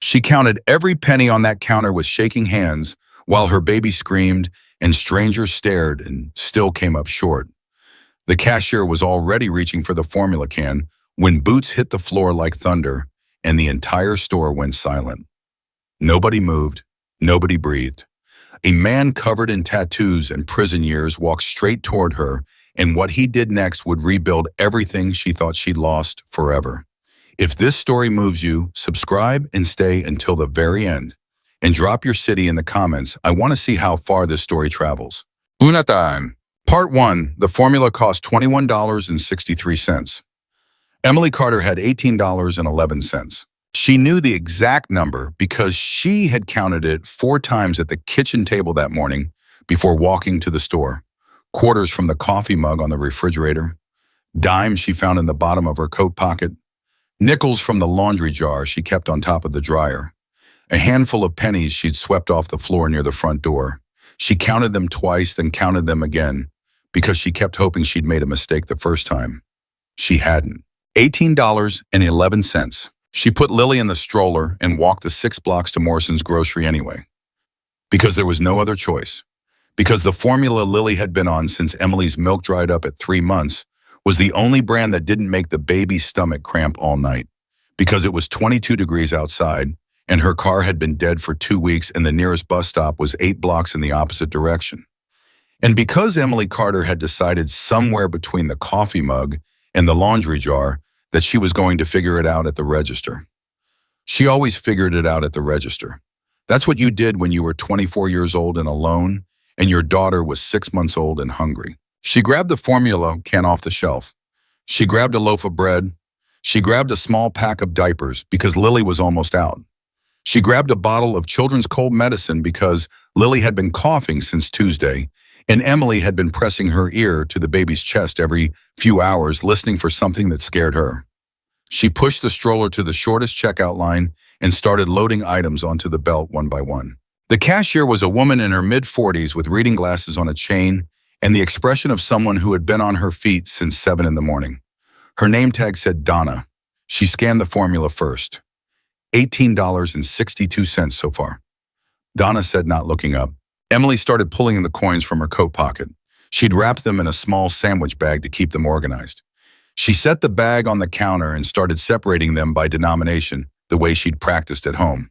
She counted every penny on that counter with shaking hands while her baby screamed and strangers stared and still came up short. The cashier was already reaching for the formula can when boots hit the floor like thunder and the entire store went silent. Nobody moved, nobody breathed. A man covered in tattoos and prison years walked straight toward her, and what he did next would rebuild everything she thought she'd lost forever. If this story moves you, subscribe and stay until the very end. And drop your city in the comments. I want to see how far this story travels. Una time. Part 1. The formula cost $21.63. Emily Carter had $18.11. She knew the exact number because she had counted it 4 times at the kitchen table that morning before walking to the store. Quarters from the coffee mug on the refrigerator, dimes she found in the bottom of her coat pocket, nickels from the laundry jar she kept on top of the dryer, a handful of pennies she'd swept off the floor near the front door. She counted them twice, then counted them again because she kept hoping she'd made a mistake the first time. She hadn't. $18.11. She put Lily in the stroller and walked the 6 blocks to Morrison's grocery anyway. Because there was no other choice. Because the formula Lily had been on since Emily's milk dried up at 3 months was the only brand that didn't make the baby's stomach cramp all night. Because it was 22 degrees outside and her car had been dead for 2 weeks and the nearest bus stop was 8 blocks in the opposite direction. And because Emily Carter had decided somewhere between the coffee mug and the laundry jar that she was going to figure it out at the register. She always figured it out at the register. That's what you did when you were 24 years old and alone, and your daughter was 6 months old and hungry. She grabbed the formula can off the shelf. She grabbed a loaf of bread. She grabbed a small pack of diapers because Lily was almost out. She grabbed a bottle of children's cold medicine because Lily had been coughing since Tuesday, and Emily had been pressing her ear to the baby's chest every few hours, listening for something that scared her. She pushed the stroller to the shortest checkout line and started loading items onto the belt one by one. The cashier was a woman in her mid-40s with reading glasses on a chain and the expression of someone who had been on her feet since 7 in the morning. Her name tag said Donna. She scanned the formula first. $18.62 so far. Donna said, not looking up. Emily started pulling the coins from her coat pocket. She'd wrapped them in a small sandwich bag to keep them organized. She set the bag on the counter and started separating them by denomination, the way she'd practiced at home.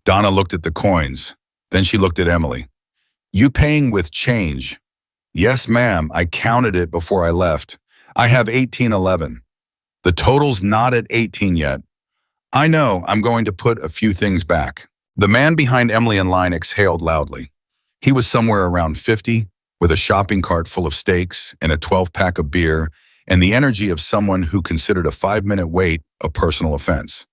Donna looked at the coins. Then she looked at Emily. You paying with change? Yes, ma'am. I counted it before I left. I have $18.11. The total's not at 18 yet. I know. I'm going to put a few things back. The man behind Emily in line exhaled loudly. He was somewhere around 50, with a shopping cart full of steaks and a 12-pack of beer, and the energy of someone who considered a 5-minute wait a personal offense.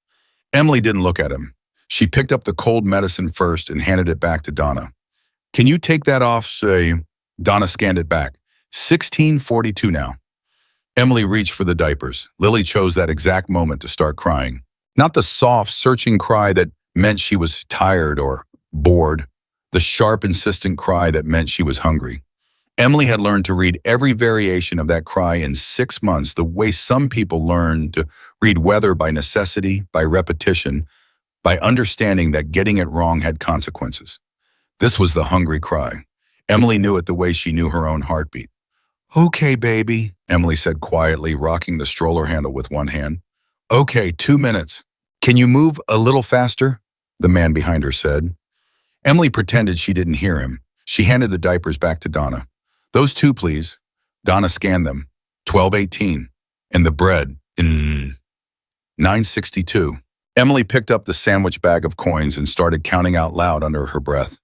Emily didn't look at him. She picked up the cold medicine first and handed it back to Donna. Can you take that off, say? Donna scanned it back. $16.42 now. Emily reached for the diapers. Lily chose that exact moment to start crying. Not the soft, searching cry that meant she was tired or bored. The sharp, insistent cry that meant she was hungry. Emily had learned to read every variation of that cry in 6 months, the way some people learn to read weather by necessity, by repetition, by understanding that getting it wrong had consequences. This was the hungry cry. Emily knew it the way she knew her own heartbeat. Okay, baby, Emily said quietly, rocking the stroller handle with one hand. Okay, 2 minutes. Can you move a little faster? The man behind her said. Emily pretended she didn't hear him. She handed the diapers back to Donna. Those 2, please. Donna scanned them. $12.18. And the bread. $9.62. Emily picked up the sandwich bag of coins and started counting out loud under her breath.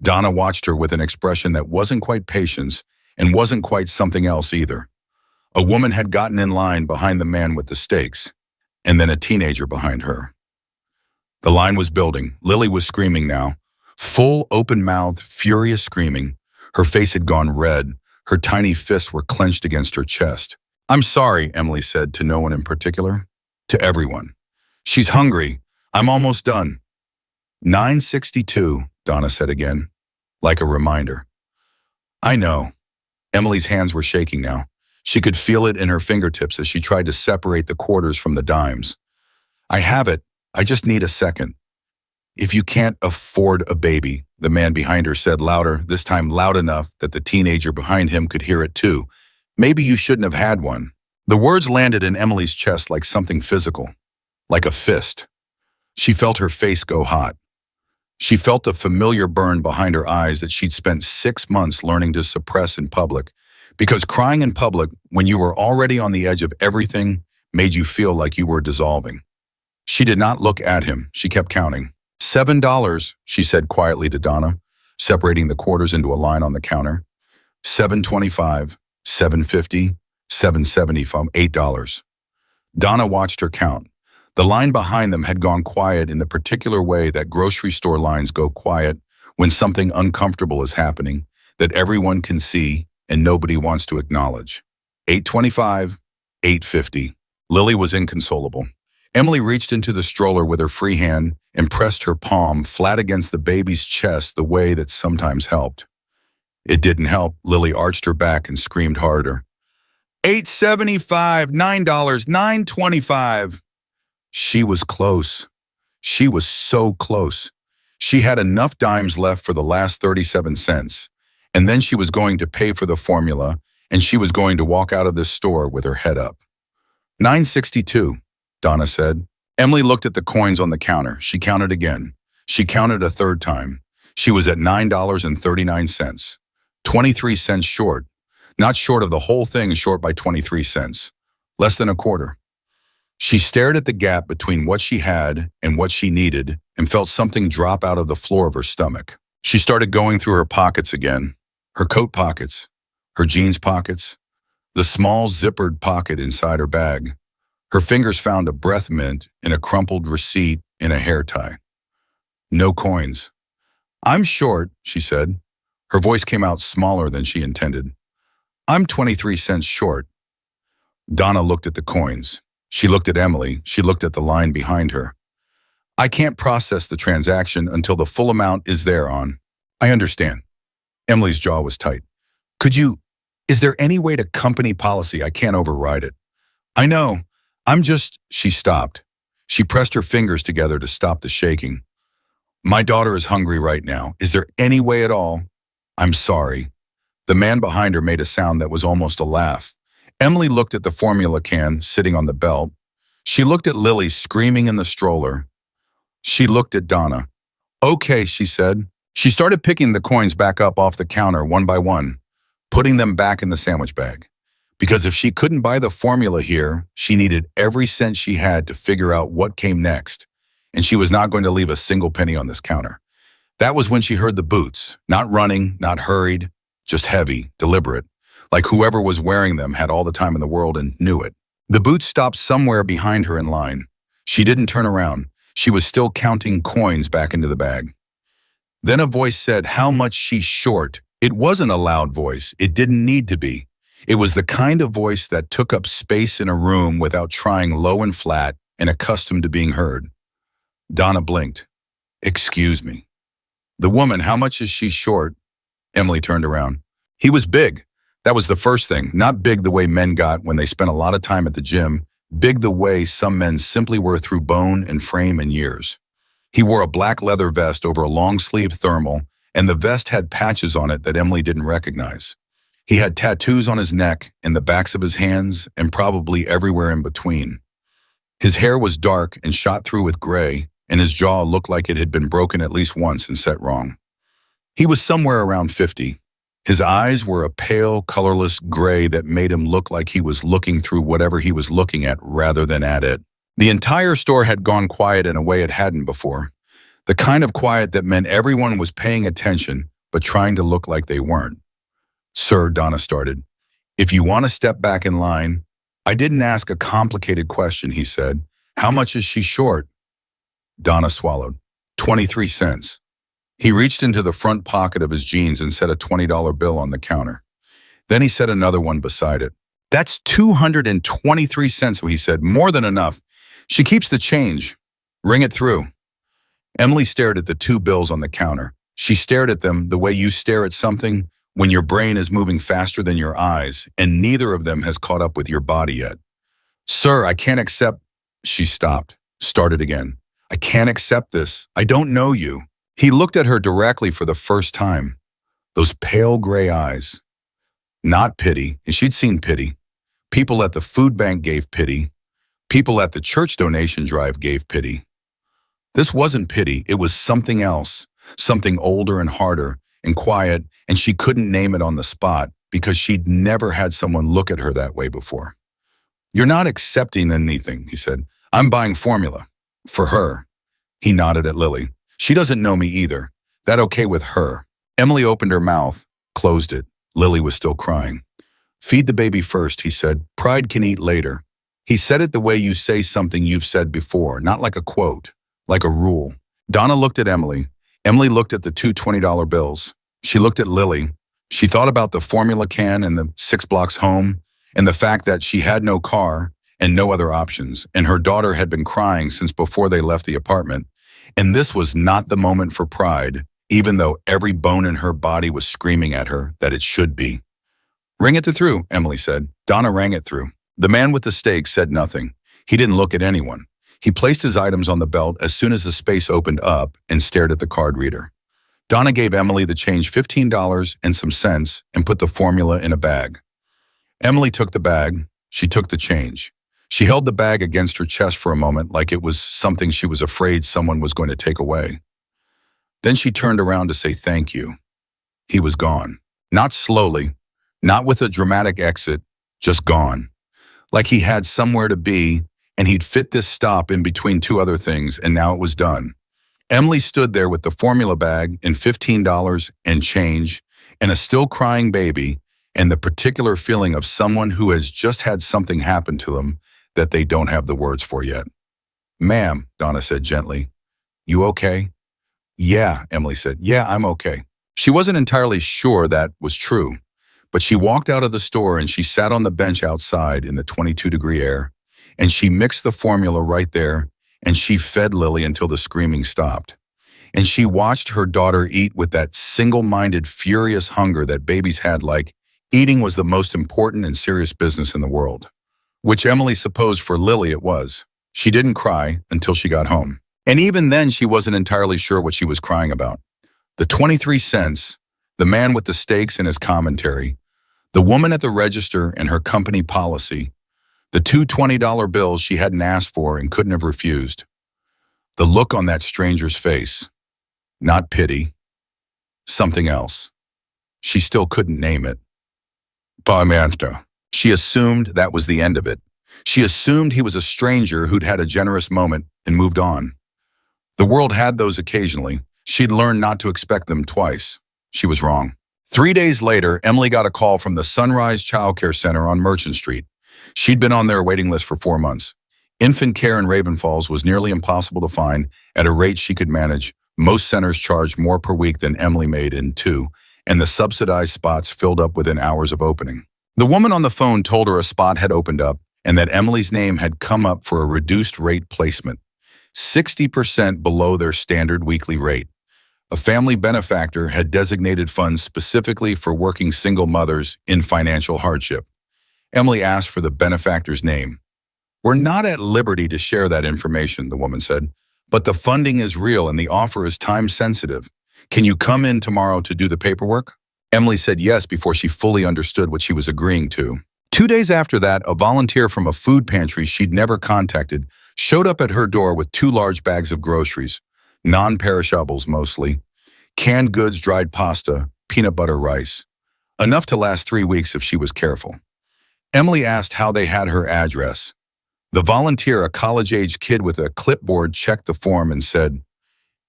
Donna watched her with an expression that wasn't quite patience and wasn't quite something else either. A woman had gotten in line behind the man with the steaks, and then a teenager behind her. The line was building. Lily was screaming now. Full, open-mouthed, furious screaming. Her face had gone red. Her tiny fists were clenched against her chest. I'm sorry, Emily said to no one in particular. To everyone. She's hungry. I'm almost done. $9.62, Donna said again, like a reminder. I know. Emily's hands were shaking now. She could feel it in her fingertips as she tried to separate the quarters from the dimes. I have it. I just need a second. If you can't afford a baby, the man behind her said louder, this time loud enough that the teenager behind him could hear it too. Maybe you shouldn't have had one. The words landed in Emily's chest like something physical, like a fist. She felt her face go hot. She felt the familiar burn behind her eyes that she'd spent 6 months learning to suppress in public, because crying in public, when you were already on the edge of everything, made you feel like you were dissolving. She did not look at him. She kept counting. $7, she said quietly to Donna, separating the quarters into a line on the counter. $7.25, $7.50, $7.75, $8. Donna watched her count. The line behind them had gone quiet in the particular way that grocery store lines go quiet when something uncomfortable is happening that everyone can see and nobody wants to acknowledge. $8.25, $8.50. Lily was inconsolable. Emily reached into the stroller with her free hand and pressed her palm flat against the baby's chest the way that sometimes helped. It didn't help. Lily arched her back and screamed harder. $8.75, $9, $9.25. She was close. She was so close. She had enough dimes left for the last 37 cents, and then she was going to pay for the formula, and she was going to walk out of this store with her head up. $9.62, Donna said. Emily looked at the coins on the counter. She counted again. She counted a third time. She was at $9.39, 23 cents short. Not short of the whole thing, short by 23 cents. Less than a quarter. She stared at the gap between what she had and what she needed and felt something drop out of the floor of her stomach. She started going through her pockets again. Her coat pockets, her jeans pockets, the small zippered pocket inside her bag. Her fingers found a breath mint and a crumpled receipt in a hair tie. No coins. I'm short, she said. Her voice came out smaller than she intended. I'm 23 cents short. Donna looked at the coins. She looked at Emily. She looked at the line behind her. I can't process the transaction until the full amount is there on. I understand. Emily's jaw was tight. Is there any way to company policy? I can't override it. I know. She stopped. She pressed her fingers together to stop the shaking. My daughter is hungry right now. Is there any way at all? I'm sorry. The man behind her made a sound that was almost a laugh. Emily looked at the formula can sitting on the belt. She looked at Lily screaming in the stroller. She looked at Donna. Okay, she said. She started picking the coins back up off the counter one by one, putting them back in the sandwich bag. Because if she couldn't buy the formula here, she needed every cent she had to figure out what came next, and she was not going to leave a single penny on this counter. That was when she heard the boots, not running, not hurried, just heavy, deliberate, like whoever was wearing them had all the time in the world and knew it. The boots stopped somewhere behind her in line. She didn't turn around. She was still counting coins back into the bag. Then a voice said how much she's short. It wasn't a loud voice. It didn't need to be. It was the kind of voice that took up space in a room without trying low and flat and accustomed to being heard. Donna blinked. Excuse me. The woman, how much is she short? Emily turned around. He was big. That was the first thing. Not big the way men got when they spent a lot of time at the gym. Big the way some men simply were through bone and frame and years. He wore a black leather vest over a long-sleeved thermal, and the vest had patches on it that Emily didn't recognize. He had tattoos on his neck and the backs of his hands and probably everywhere in between. His hair was dark and shot through with gray, and his jaw looked like it had been broken at least once and set wrong. He was somewhere around 50. His eyes were a pale, colorless gray that made him look like he was looking through whatever he was looking at rather than at it. The entire store had gone quiet in a way it hadn't before. The kind of quiet that meant everyone was paying attention but trying to look like they weren't. Sir, Donna started, if you want to step back in line. I didn't ask a complicated question, he said. How much is she short? Donna swallowed. 23 cents. He reached into the front pocket of his jeans and set a $20 bill on the counter. Then he set another one beside it. That's 223 cents, he said. More than enough. She keeps the change. Ring it through. Emily stared at the two bills on the counter. She stared at them the way you stare at something when your brain is moving faster than your eyes, and neither of them has caught up with your body yet. Sir, I can't accept. She stopped, started again. I can't accept this. I don't know you. He looked at her directly for the first time. Those pale gray eyes. Not pity, and she'd seen pity. People at the food bank gave pity. People at the church donation drive gave pity. This wasn't pity, it was something else, something older and harder and quiet, and she couldn't name it on the spot because she'd never had someone look at her that way before. You're not accepting anything, he said. I'm buying formula. For her. He nodded at Lily. She doesn't know me either. That okay with her? Emily opened her mouth, closed it. Lily was still crying. Feed the baby first, he said. Pride can eat later. He said it the way you say something you've said before, not like a quote, like a rule. Donna looked at Emily. Emily looked at the two $20 bills. She looked at Lily. She thought about the formula can and the 6 blocks home, and the fact that she had no car and no other options, and her daughter had been crying since before they left the apartment. And this was not the moment for pride, even though every bone in her body was screaming at her that it should be. Ring it through, Emily said. Donna rang it through. The man with the steak said nothing. He didn't look at anyone. He placed his items on the belt as soon as the space opened up and stared at the card reader. Donna gave Emily the change, $15 and some cents, and put the formula in a bag. Emily took the bag. She took the change. She held the bag against her chest for a moment like it was something she was afraid someone was going to take away. Then she turned around to say thank you. He was gone. Not slowly, not with a dramatic exit, just gone. Like he had somewhere to be, and he'd fit this stop in between two other things, and now it was done. Emily stood there with the formula bag and $15 and change, and a still crying baby, and the particular feeling of someone who has just had something happen to them that they don't have the words for yet. Ma'am, Donna said gently, you okay? Yeah, Emily said. Yeah, I'm okay. She wasn't entirely sure that was true, but she walked out of the store and she sat on the bench outside in the 22-degree air, and she mixed the formula right there, and she fed Lily until the screaming stopped. And she watched her daughter eat with that single-minded, furious hunger that babies had, like eating was the most important and serious business in the world. Which Emily supposed for Lily it was. She didn't cry until she got home. And even then she wasn't entirely sure what she was crying about. The 23 cents, the man with the steaks and his commentary, the woman at the register and her company policy, the two $20 bills she hadn't asked for and couldn't have refused. The look on that stranger's face. Not pity. Something else. She still couldn't name it. Benefactor. She assumed that was the end of it. She assumed he was a stranger who'd had a generous moment and moved on. The world had those occasionally. She'd learned not to expect them twice. She was wrong. 3 days later, Emily got a call from the Sunrise Child Care Center on Merchant Street. She'd been on their waiting list for 4 months. Infant care in Raven Falls was nearly impossible to find at a rate she could manage. Most centers charged more per week than Emily made in 2, and the subsidized spots filled up within hours of opening. The woman on the phone told her a spot had opened up and that Emily's name had come up for a reduced rate placement, 60% below their standard weekly rate. A family benefactor had designated funds specifically for working single mothers in financial hardship. Emily asked for the benefactor's name. We're not at liberty to share that information, the woman said, but the funding is real and the offer is time sensitive. Can you come in tomorrow to do the paperwork? Emily said yes before she fully understood what she was agreeing to. 2 days after that, a volunteer from a food pantry she'd never contacted showed up at her door with 2 large bags of groceries, non-perishables mostly, canned goods, dried pasta, peanut butter rice, enough to last 3 weeks if she was careful. Emily asked how they had her address. The volunteer, a college-age kid with a clipboard, checked the form and said,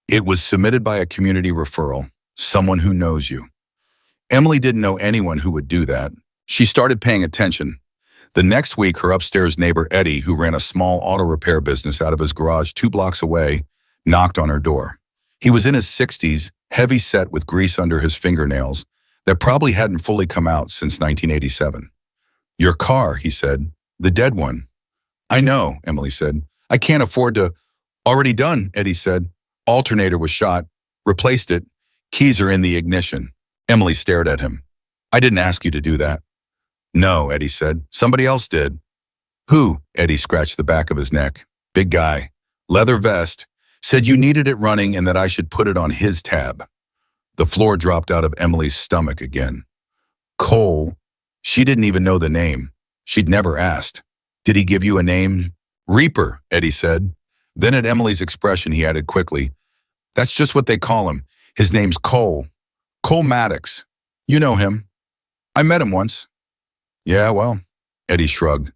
"It was submitted by a community referral, someone who knows you." Emily didn't know anyone who would do that. She started paying attention. The next week, her upstairs neighbor, Eddie, who ran a small auto repair business out of his garage 2 blocks away, knocked on her door. He was in his 60s, heavy set with grease under his fingernails that probably hadn't fully come out since 1987. "Your car," he said. "The dead one." "I know," Emily said. "I can't afford to." "Already done," Eddie said. "Alternator was shot. Replaced it. Keys are in the ignition." Emily stared at him. "I didn't ask you to do that." "No," Eddie said. "Somebody else did." "Who?" Eddie scratched the back of his neck. "Big guy. Leather vest. Said you needed it running and that I should put it on his tab. The floor dropped out of Emily's stomach again. Cole. She didn't even know the name. She'd never asked. Did he give you a name? Reaper, Eddie said. Then at Emily's expression, he added quickly, that's just what they call him. His name's Cole. Cole Maddox. You know him. I met him once. Yeah, well, Eddie shrugged.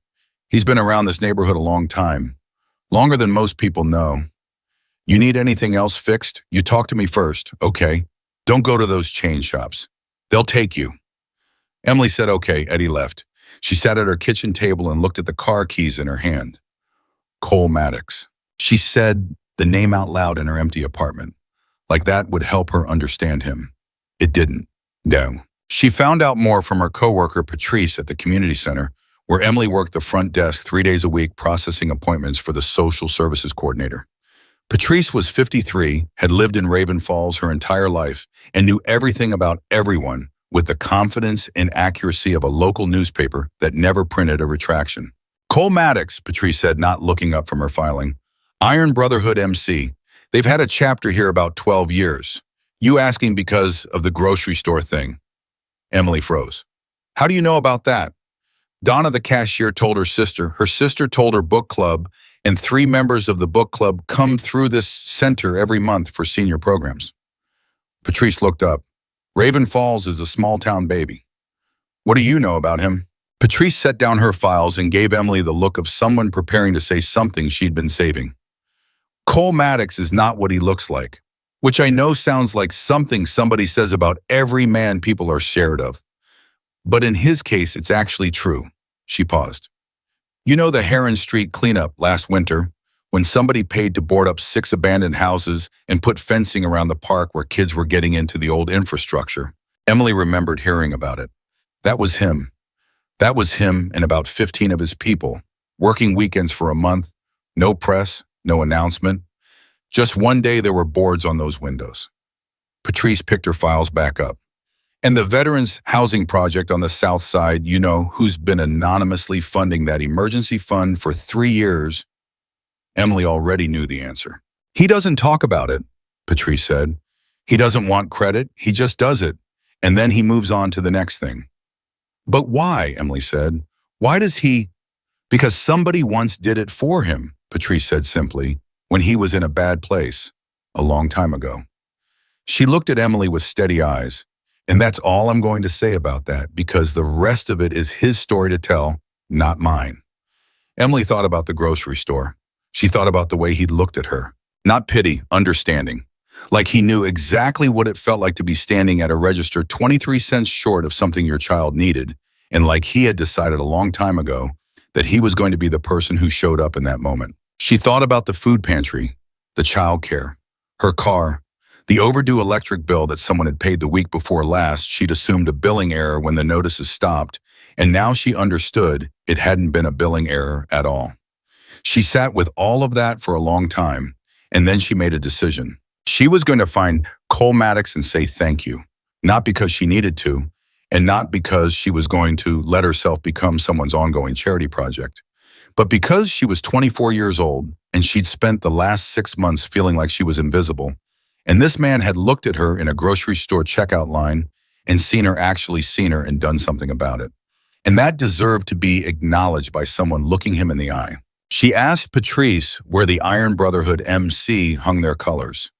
He's been around this neighborhood a long time. Longer than most people know. You need anything else fixed? You talk to me first, okay? Don't go to those chain shops. They'll take you. Emily said okay. Eddie left. She sat at her kitchen table and looked at the car keys in her hand. Cole Maddox. She said the name out loud in her empty apartment. Like that would help her understand him. It didn't. No. She found out more from her coworker Patrice at the community center, where Emily worked the front desk 3 days a week processing appointments for the social services coordinator. Patrice was 53, had lived in Raven Falls her entire life, and knew everything about everyone with the confidence and accuracy of a local newspaper that never printed a retraction. Cole Maddox, Patrice said, not looking up from her filing. Iron Brotherhood MC. They've had a chapter here about 12 years. You asking because of the grocery store thing. Emily froze. How do you know about that? Donna, the cashier, told her sister told her book club, and 3 members of the book club come through this center every month for senior programs. Patrice looked up. Raven Falls is a small-town baby. What do you know about him? Patrice set down her files and gave Emily the look of someone preparing to say something she'd been saving. Cole Maddox is not what he looks like, which I know sounds like something somebody says about every man people are scared of. But in his case, it's actually true. She paused. You know the Heron Street cleanup last winter, when somebody paid to board up 6 abandoned houses and put fencing around the park where kids were getting into the old infrastructure? Emily remembered hearing about it. That was him. That was him and about 15 of his people, working weekends for a month, no press, no announcement. Just one day there were boards on those windows. Patrice picked her files back up. And the Veterans Housing Project on the South Side, you know, who's been anonymously funding that emergency fund for 3 years? Emily already knew the answer. He doesn't talk about it, Patrice said. He doesn't want credit, he just does it. And then he moves on to the next thing. But why, Emily said. Why does he? Because somebody once did it for him, Patrice said simply, when he was in a bad place, a long time ago. She looked at Emily with steady eyes. And that's all I'm going to say about that, because the rest of it is his story to tell, not mine. Emily thought about the grocery store. She thought about the way he'd looked at her. Not pity, understanding. Like he knew exactly what it felt like to be standing at a register 23 cents short of something your child needed, and like he had decided a long time ago that he was going to be the person who showed up in that moment. She thought about the food pantry, the childcare, her car, the overdue electric bill that someone had paid the week before last. She'd assumed a billing error when the notices stopped, and now she understood it hadn't been a billing error at all. She sat with all of that for a long time, and then she made a decision. She was going to find Cole Maddox and say thank you, not because she needed to, and not because she was going to let herself become someone's ongoing charity project, but because she was 24 years old and she'd spent the last 6 months feeling like she was invisible. And this man had looked at her in a grocery store checkout line and seen her and done something about it. And that deserved to be acknowledged by someone looking him in the eye. She asked Patrice where the Iron Brotherhood MC hung their colors.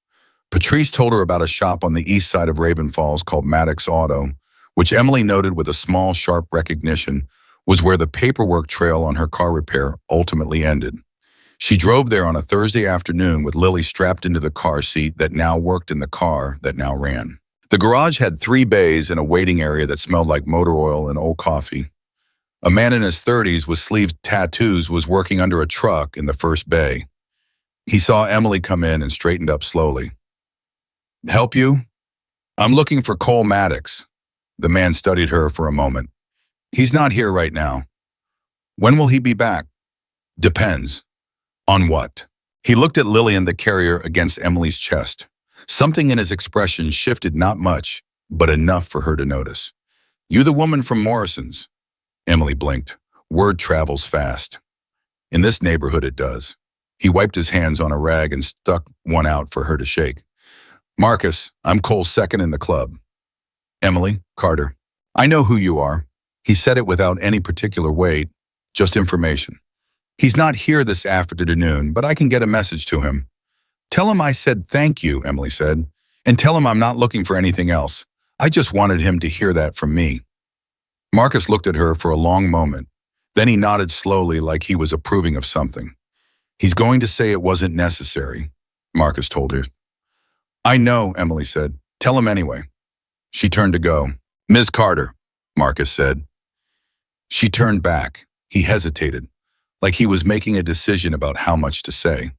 Patrice told her about a shop on the east side of Raven Falls called Maddox Auto, which Emily noted with a small, sharp recognition was where the paperwork trail on her car repair ultimately ended. She drove there on a Thursday afternoon with Lily strapped into the car seat that now worked in the car that now ran. The garage had 3 bays and a waiting area that smelled like motor oil and old coffee. A man in his 30s with sleeved tattoos was working under a truck in the first bay. He saw Emily come in and straightened up slowly. Help you? I'm looking for Cole Maddox. The man studied her for a moment. He's not here right now. When will he be back? Depends. On what? He looked at Lillian, the carrier, against Emily's chest. Something in his expression shifted, not much, but enough for her to notice. You the woman from Morrison's? Emily blinked. Word travels fast. In this neighborhood it does. He wiped his hands on a rag and stuck one out for her to shake. Marcus, I'm Cole's second in the club. Emily, Carter. I know who you are. He said it without any particular weight, just information. He's not here this afternoon, but I can get a message to him. Tell him I said thank you, Emily said, and tell him I'm not looking for anything else. I just wanted him to hear that from me. Marcus looked at her for a long moment. Then he nodded slowly like he was approving of something. He's going to say it wasn't necessary, Marcus told her. I know, Emily said. Tell him anyway. She turned to go. Ms. Carter, Marcus said. She turned back. He hesitated, like he was making a decision about how much to say.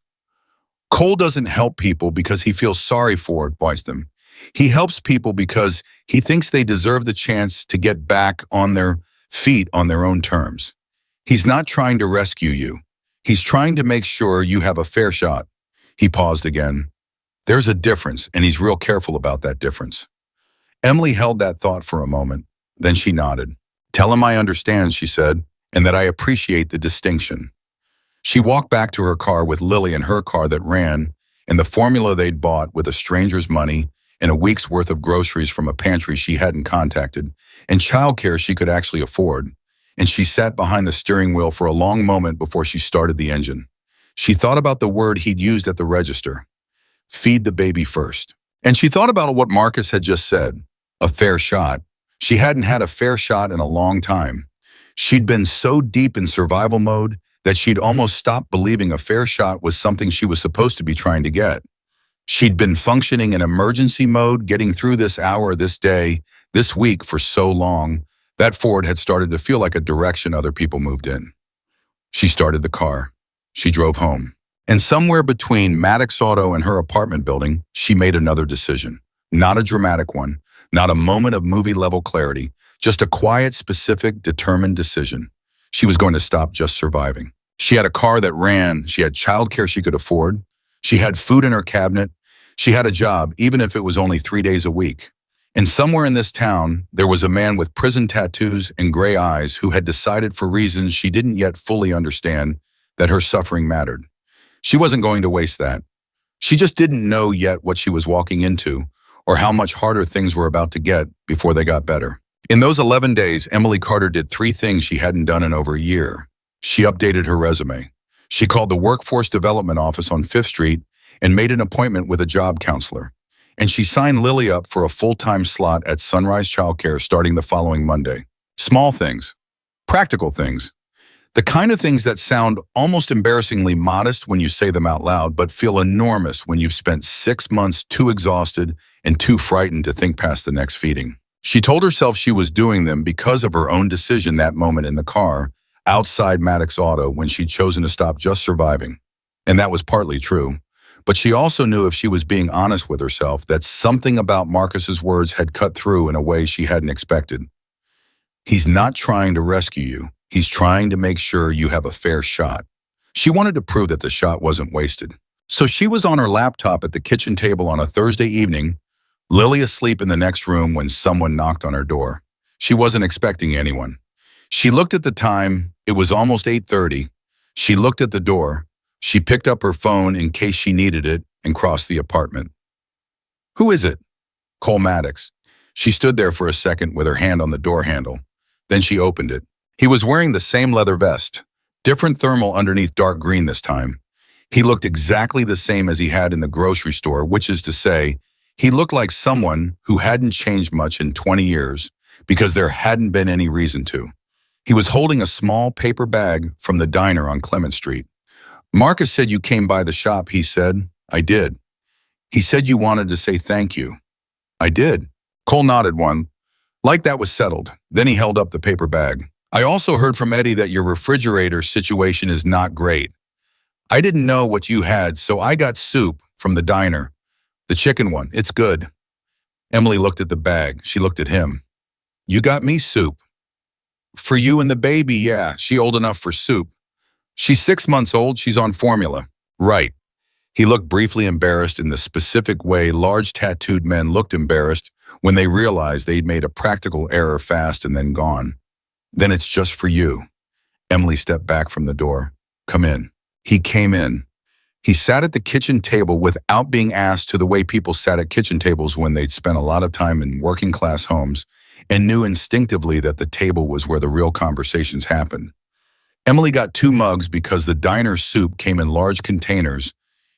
Cole doesn't help people because he feels sorry for them. He helps people because he thinks they deserve the chance to get back on their feet on their own terms. He's not trying to rescue you. He's trying to make sure you have a fair shot. He paused again. There's a difference, and he's real careful about that difference. Emily held that thought for a moment. Then she nodded. Tell him I understand, she said, and that I appreciate the distinction. She walked back to her car with Lily in her car that ran, and the formula they'd bought with a stranger's money, and a week's worth of groceries from a pantry she hadn't contacted, and childcare she could actually afford. And she sat behind the steering wheel for a long moment before she started the engine. She thought about the word he'd used at the register. Feed the baby first. And she thought about what Marcus had just said. A fair shot. She hadn't had a fair shot in a long time. She'd been so deep in survival mode that she'd almost stopped believing a fair shot was something she was supposed to be trying to get. She'd been functioning in emergency mode, getting through this hour, this day, this week for so long, that Ford had started to feel like a direction other people moved in. She started the car. She drove home. And somewhere between Maddox Auto and her apartment building, she made another decision. Not a dramatic one, not a moment of movie-level clarity, just a quiet, specific, determined decision. She was going to stop just surviving. She had a car that ran. She had childcare she could afford. She had food in her cabinet. She had a job, even if it was only 3 days a week. And somewhere in this town, there was a man with prison tattoos and gray eyes who had decided for reasons she didn't yet fully understand that her suffering mattered. She wasn't going to waste that. She just didn't know yet what she was walking into or how much harder things were about to get before they got better. In those 11 days, Emily Carter did 3 things she hadn't done in over a year. She updated her resume. She called the Workforce Development Office on 5th Street and made an appointment with a job counselor. And she signed Lily up for a full-time slot at Sunrise Childcare starting the following Monday. Small things. Practical things. The kind of things that sound almost embarrassingly modest when you say them out loud, but feel enormous when you've spent 6 months too exhausted and too frightened to think past the next feeding. She told herself she was doing them because of her own decision that moment in the car, outside Maddox Auto, when she'd chosen to stop just surviving. And that was partly true. But she also knew if she was being honest with herself that something about Marcus's words had cut through in a way she hadn't expected. He's not trying to rescue you. He's trying to make sure you have a fair shot. She wanted to prove that the shot wasn't wasted. So she was on her laptop at the kitchen table on a Thursday evening, Lily asleep in the next room when someone knocked on her door. She wasn't expecting anyone. She looked at the time. It was almost 8:30. She looked at the door. She picked up her phone in case she needed it and crossed the apartment. Who is it? Cole Maddox. She stood there for a second with her hand on the door handle. Then she opened it. He was wearing the same leather vest, different thermal underneath dark green this time. He looked exactly the same as he had in the grocery store, which is to say, he looked like someone who hadn't changed much in 20 years because there hadn't been any reason to. He was holding a small paper bag from the diner on Clement Street. Marcus said you came by the shop, he said. I did. He said you wanted to say thank you. I did. Cole nodded one, like that was settled. Then he held up the paper bag. I also heard from Eddie that your refrigerator situation is not great. I didn't know what you had, so I got soup from the diner. The chicken one, it's good. Emily looked at the bag. She looked at him. You got me soup. For you and the baby, yeah, she old enough for soup. She's 6 months old, she's on formula. Right. He looked briefly embarrassed in the specific way large tattooed men looked embarrassed when they realized they'd made a practical error fast and then gone. Then it's just for you. Emily stepped back from the door. Come in. He came in. He sat at the kitchen table without being asked, to the way people sat at kitchen tables when they'd spent a lot of time in working class homes and knew instinctively that the table was where the real conversations happened. Emily got 2 mugs because the diner's soup came in large containers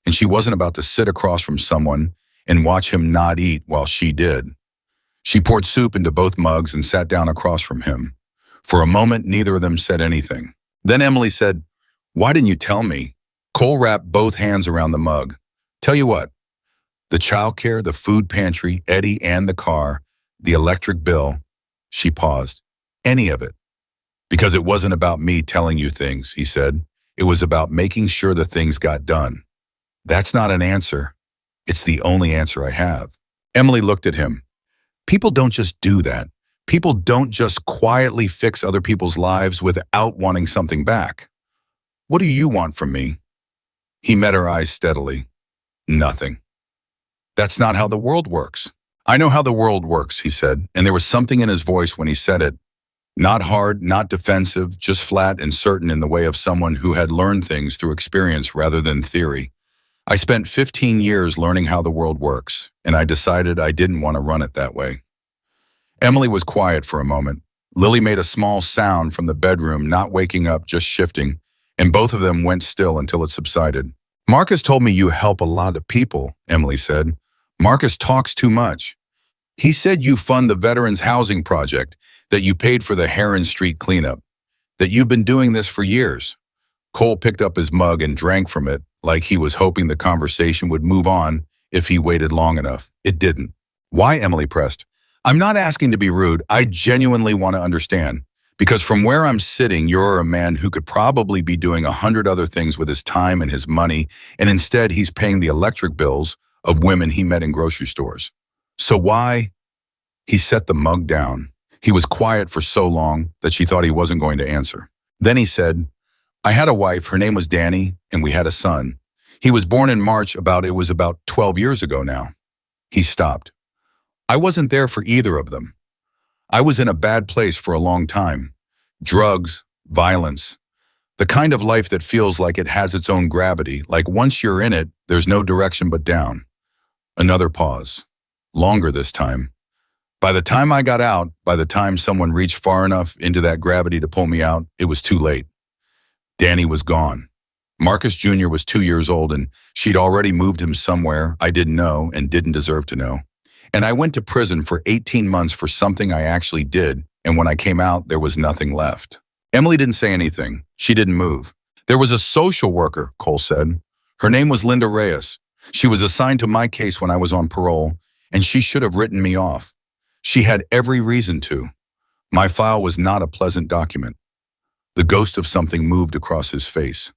and she wasn't about to sit across from someone and watch him not eat while she did. She poured soup into both mugs and sat down across from him. For a moment, neither of them said anything. Then Emily said, "Why didn't you tell me?" Cole wrapped both hands around the mug. "Tell you what, the childcare, the food pantry, Eddie and the car, the electric bill." She paused. "Any of it. Because it wasn't about me telling you things," he said. "It was about making sure the things got done." "That's not an answer. It's the only answer I have." Emily looked at him. "People don't just do that. People don't just quietly fix other people's lives without wanting something back. What do you want from me?" He met her eyes steadily. "Nothing." "That's not how the world works." "I know how the world works," he said, and there was something in his voice when he said it. Not hard, not defensive, just flat and certain, in the way of someone who had learned things through experience rather than theory. "I spent 15 years learning how the world works, and I decided I didn't want to run it that way." Emily was quiet for a moment. Lily made a small sound from the bedroom, not waking up, just shifting, and both of them went still until it subsided. "Marcus told me you help a lot of people," Emily said. "Marcus talks too much. He said you fund the Veterans Housing Project, that you paid for the Heron Street cleanup, that you've been doing this for years." Cole picked up his mug and drank from it, like he was hoping the conversation would move on if he waited long enough. It didn't. "Why?" Emily pressed. "I'm not asking to be rude. I genuinely want to understand. Because from where I'm sitting, you're a man who could probably be doing 100 other things with his time and his money, and instead he's paying the electric bills of women he met in grocery stores. So why?" He set the mug down. He was quiet for so long that she thought he wasn't going to answer. Then he said, "I had a wife, her name was Danny, and we had a son. He was born in March. It was about 12 years ago now." He stopped. "I wasn't there for either of them. I was in a bad place for a long time. Drugs, violence, the kind of life that feels like it has its own gravity, like once you're in it, there's no direction but down." Another pause. Longer this time. "By the time I got out, by the time someone reached far enough into that gravity to pull me out, it was too late. Danny was gone. Marcus Jr. was 2 years old, and she'd already moved him somewhere I didn't know and didn't deserve to know. And I went to prison for 18 months for something I actually did, and when I came out, there was nothing left." Emily didn't say anything. She didn't move. "There was a social worker," Cole said. "Her name was Linda Reyes. She was assigned to my case when I was on parole, and she should have written me off. She had every reason to. My file was not a pleasant document." The ghost of something moved across his face.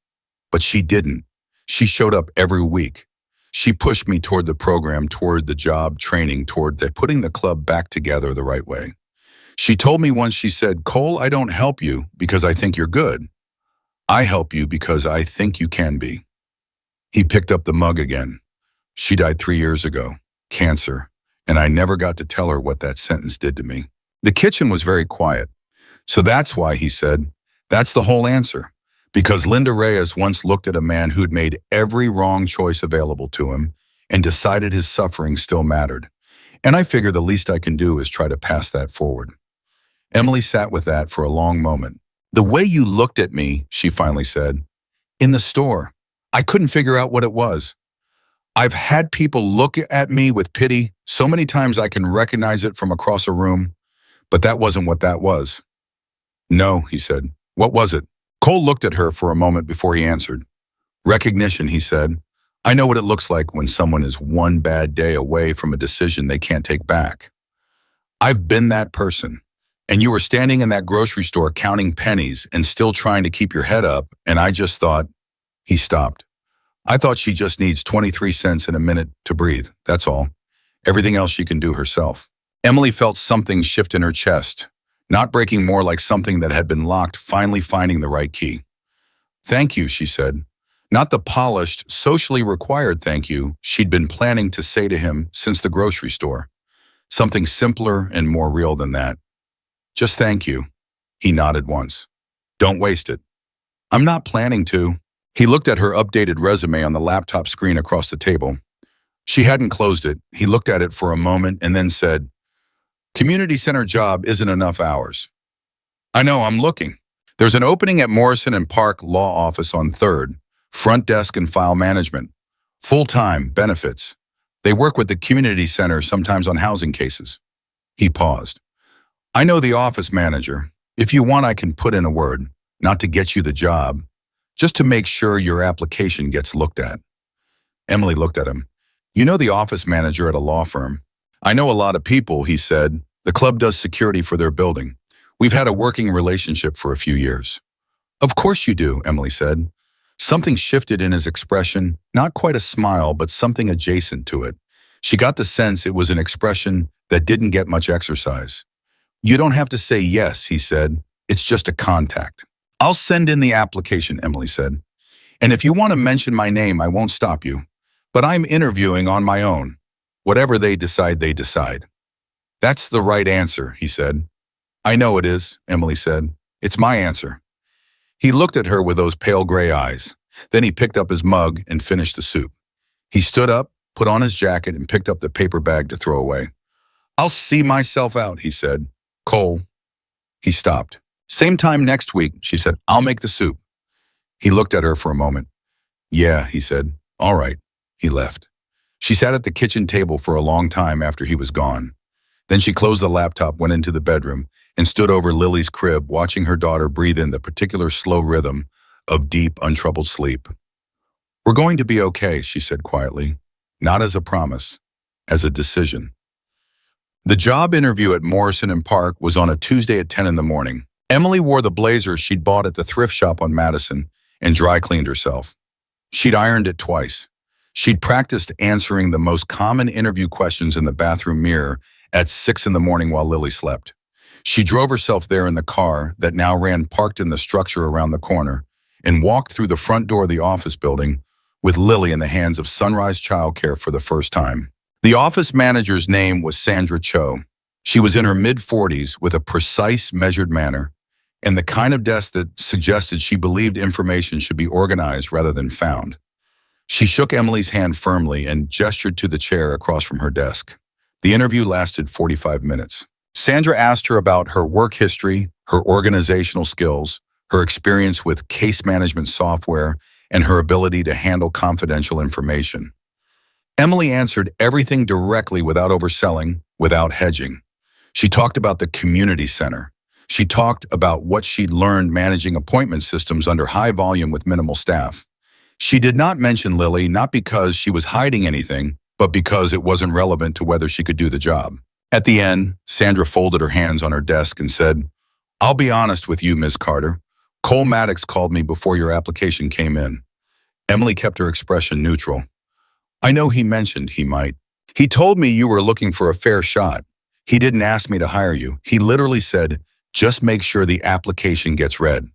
"But she didn't. She showed up every week. She pushed me toward the program, toward the job training, toward putting the club back together the right way. She told me once, she said, 'Cole, I don't help you because I think you're good. I help you because I think you can be.'" He picked up the mug again. "She died 3 years ago. Cancer. And I never got to tell her what that sentence did to me." The kitchen was very quiet. "So that's why," he said. "That's the whole answer. Because Linda Reyes once looked at a man who'd made every wrong choice available to him and decided his suffering still mattered. And I figure the least I can do is try to pass that forward." Emily sat with that for a long moment. "The way you looked at me," she finally said, "in the store, I couldn't figure out what it was. I've had people look at me with pity so many times I can recognize it from across a room, but that wasn't what that was." "No," he said. "What was it?" Cole looked at her for a moment before he answered. "Recognition," he said. "I know what it looks like when someone is one bad day away from a decision they can't take back. I've been that person. And you were standing in that grocery store counting pennies and still trying to keep your head up, and I just thought—" He stopped. "I thought she just needs 23 cents in a minute to breathe, that's all. Everything else she can do herself." Emily felt something shift in her chest, not breaking, more like something that had been locked finally finding the right key. "Thank you," she said. Not the polished, socially required thank you she'd been planning to say to him since the grocery store. Something simpler and more real than that. "Just thank you." He nodded once. "Don't waste it." "I'm not planning to." He looked at her updated resume on the laptop screen across the table. She hadn't closed it. He looked at it for a moment and then said, "Community center job isn't enough hours." "I know, I'm looking." "There's an opening at Morrison and Park Law Office on 3rd, front desk and file management. Full-time, benefits. They work with the community center sometimes on housing cases." He paused. "I know the office manager. If you want, I can put in a word, not to get you the job, just to make sure your application gets looked at." Emily looked at him. "You know the office manager at a law firm?" "I know a lot of people," he said. "The club does security for their building. We've had a working relationship for a few years." "Of course you do," Emily said. Something shifted in his expression, not quite a smile, but something adjacent to it. She got the sense it was an expression that didn't get much exercise. "You don't have to say yes," he said. "It's just a contact." "I'll send in the application," Emily said. "And if you want to mention my name, I won't stop you. But I'm interviewing on my own. Whatever they decide, they decide." "That's the right answer," he said. "I know it is," Emily said. "It's my answer." He looked at her with those pale gray eyes. Then he picked up his mug and finished the soup. He stood up, put on his jacket, and picked up the paper bag to throw away. "I'll see myself out," he said. "Cole." He stopped. "Same time next week," she said. "I'll make the soup." He looked at her for a moment. "Yeah," he said. "All right." He left. She sat at the kitchen table for a long time after he was gone. Then she closed the laptop, went into the bedroom, and stood over Lily's crib, watching her daughter breathe in the particular slow rhythm of deep, untroubled sleep. "We're going to be okay," she said quietly, not as a promise, as a decision. The job interview at Morrison and Park was on a Tuesday at 10 in the morning. Emily wore the blazer she'd bought at the thrift shop on Madison and dry cleaned herself. She'd ironed it twice. She'd practiced answering the most common interview questions in the bathroom mirror at 6 in the morning while Lily slept. She drove herself there in the car that now ran parked in the structure around the corner and walked through the front door of the office building with Lily in the hands of Sunrise Childcare for the first time. The office manager's name was Sandra Cho. She was in her mid-40s with a precise, measured manner and the kind of desk that suggested she believed information should be organized rather than found. She shook Emily's hand firmly and gestured to the chair across from her desk. The interview lasted 45 minutes. Sandra asked her about her work history, her organizational skills, her experience with case management software, and her ability to handle confidential information. Emily answered everything directly without overselling, without hedging. She talked about the community center. She talked about what she'd learned managing appointment systems under high volume with minimal staff. She did not mention Lily, not because she was hiding anything, but because it wasn't relevant to whether she could do the job. At the end, Sandra folded her hands on her desk and said, "I'll be honest with you, Ms. Carter. Cole Maddox called me before your application came in." Emily kept her expression neutral. "I know he mentioned he might. He told me you were looking for a fair shot. He didn't ask me to hire you. He literally said, just make sure the application gets read."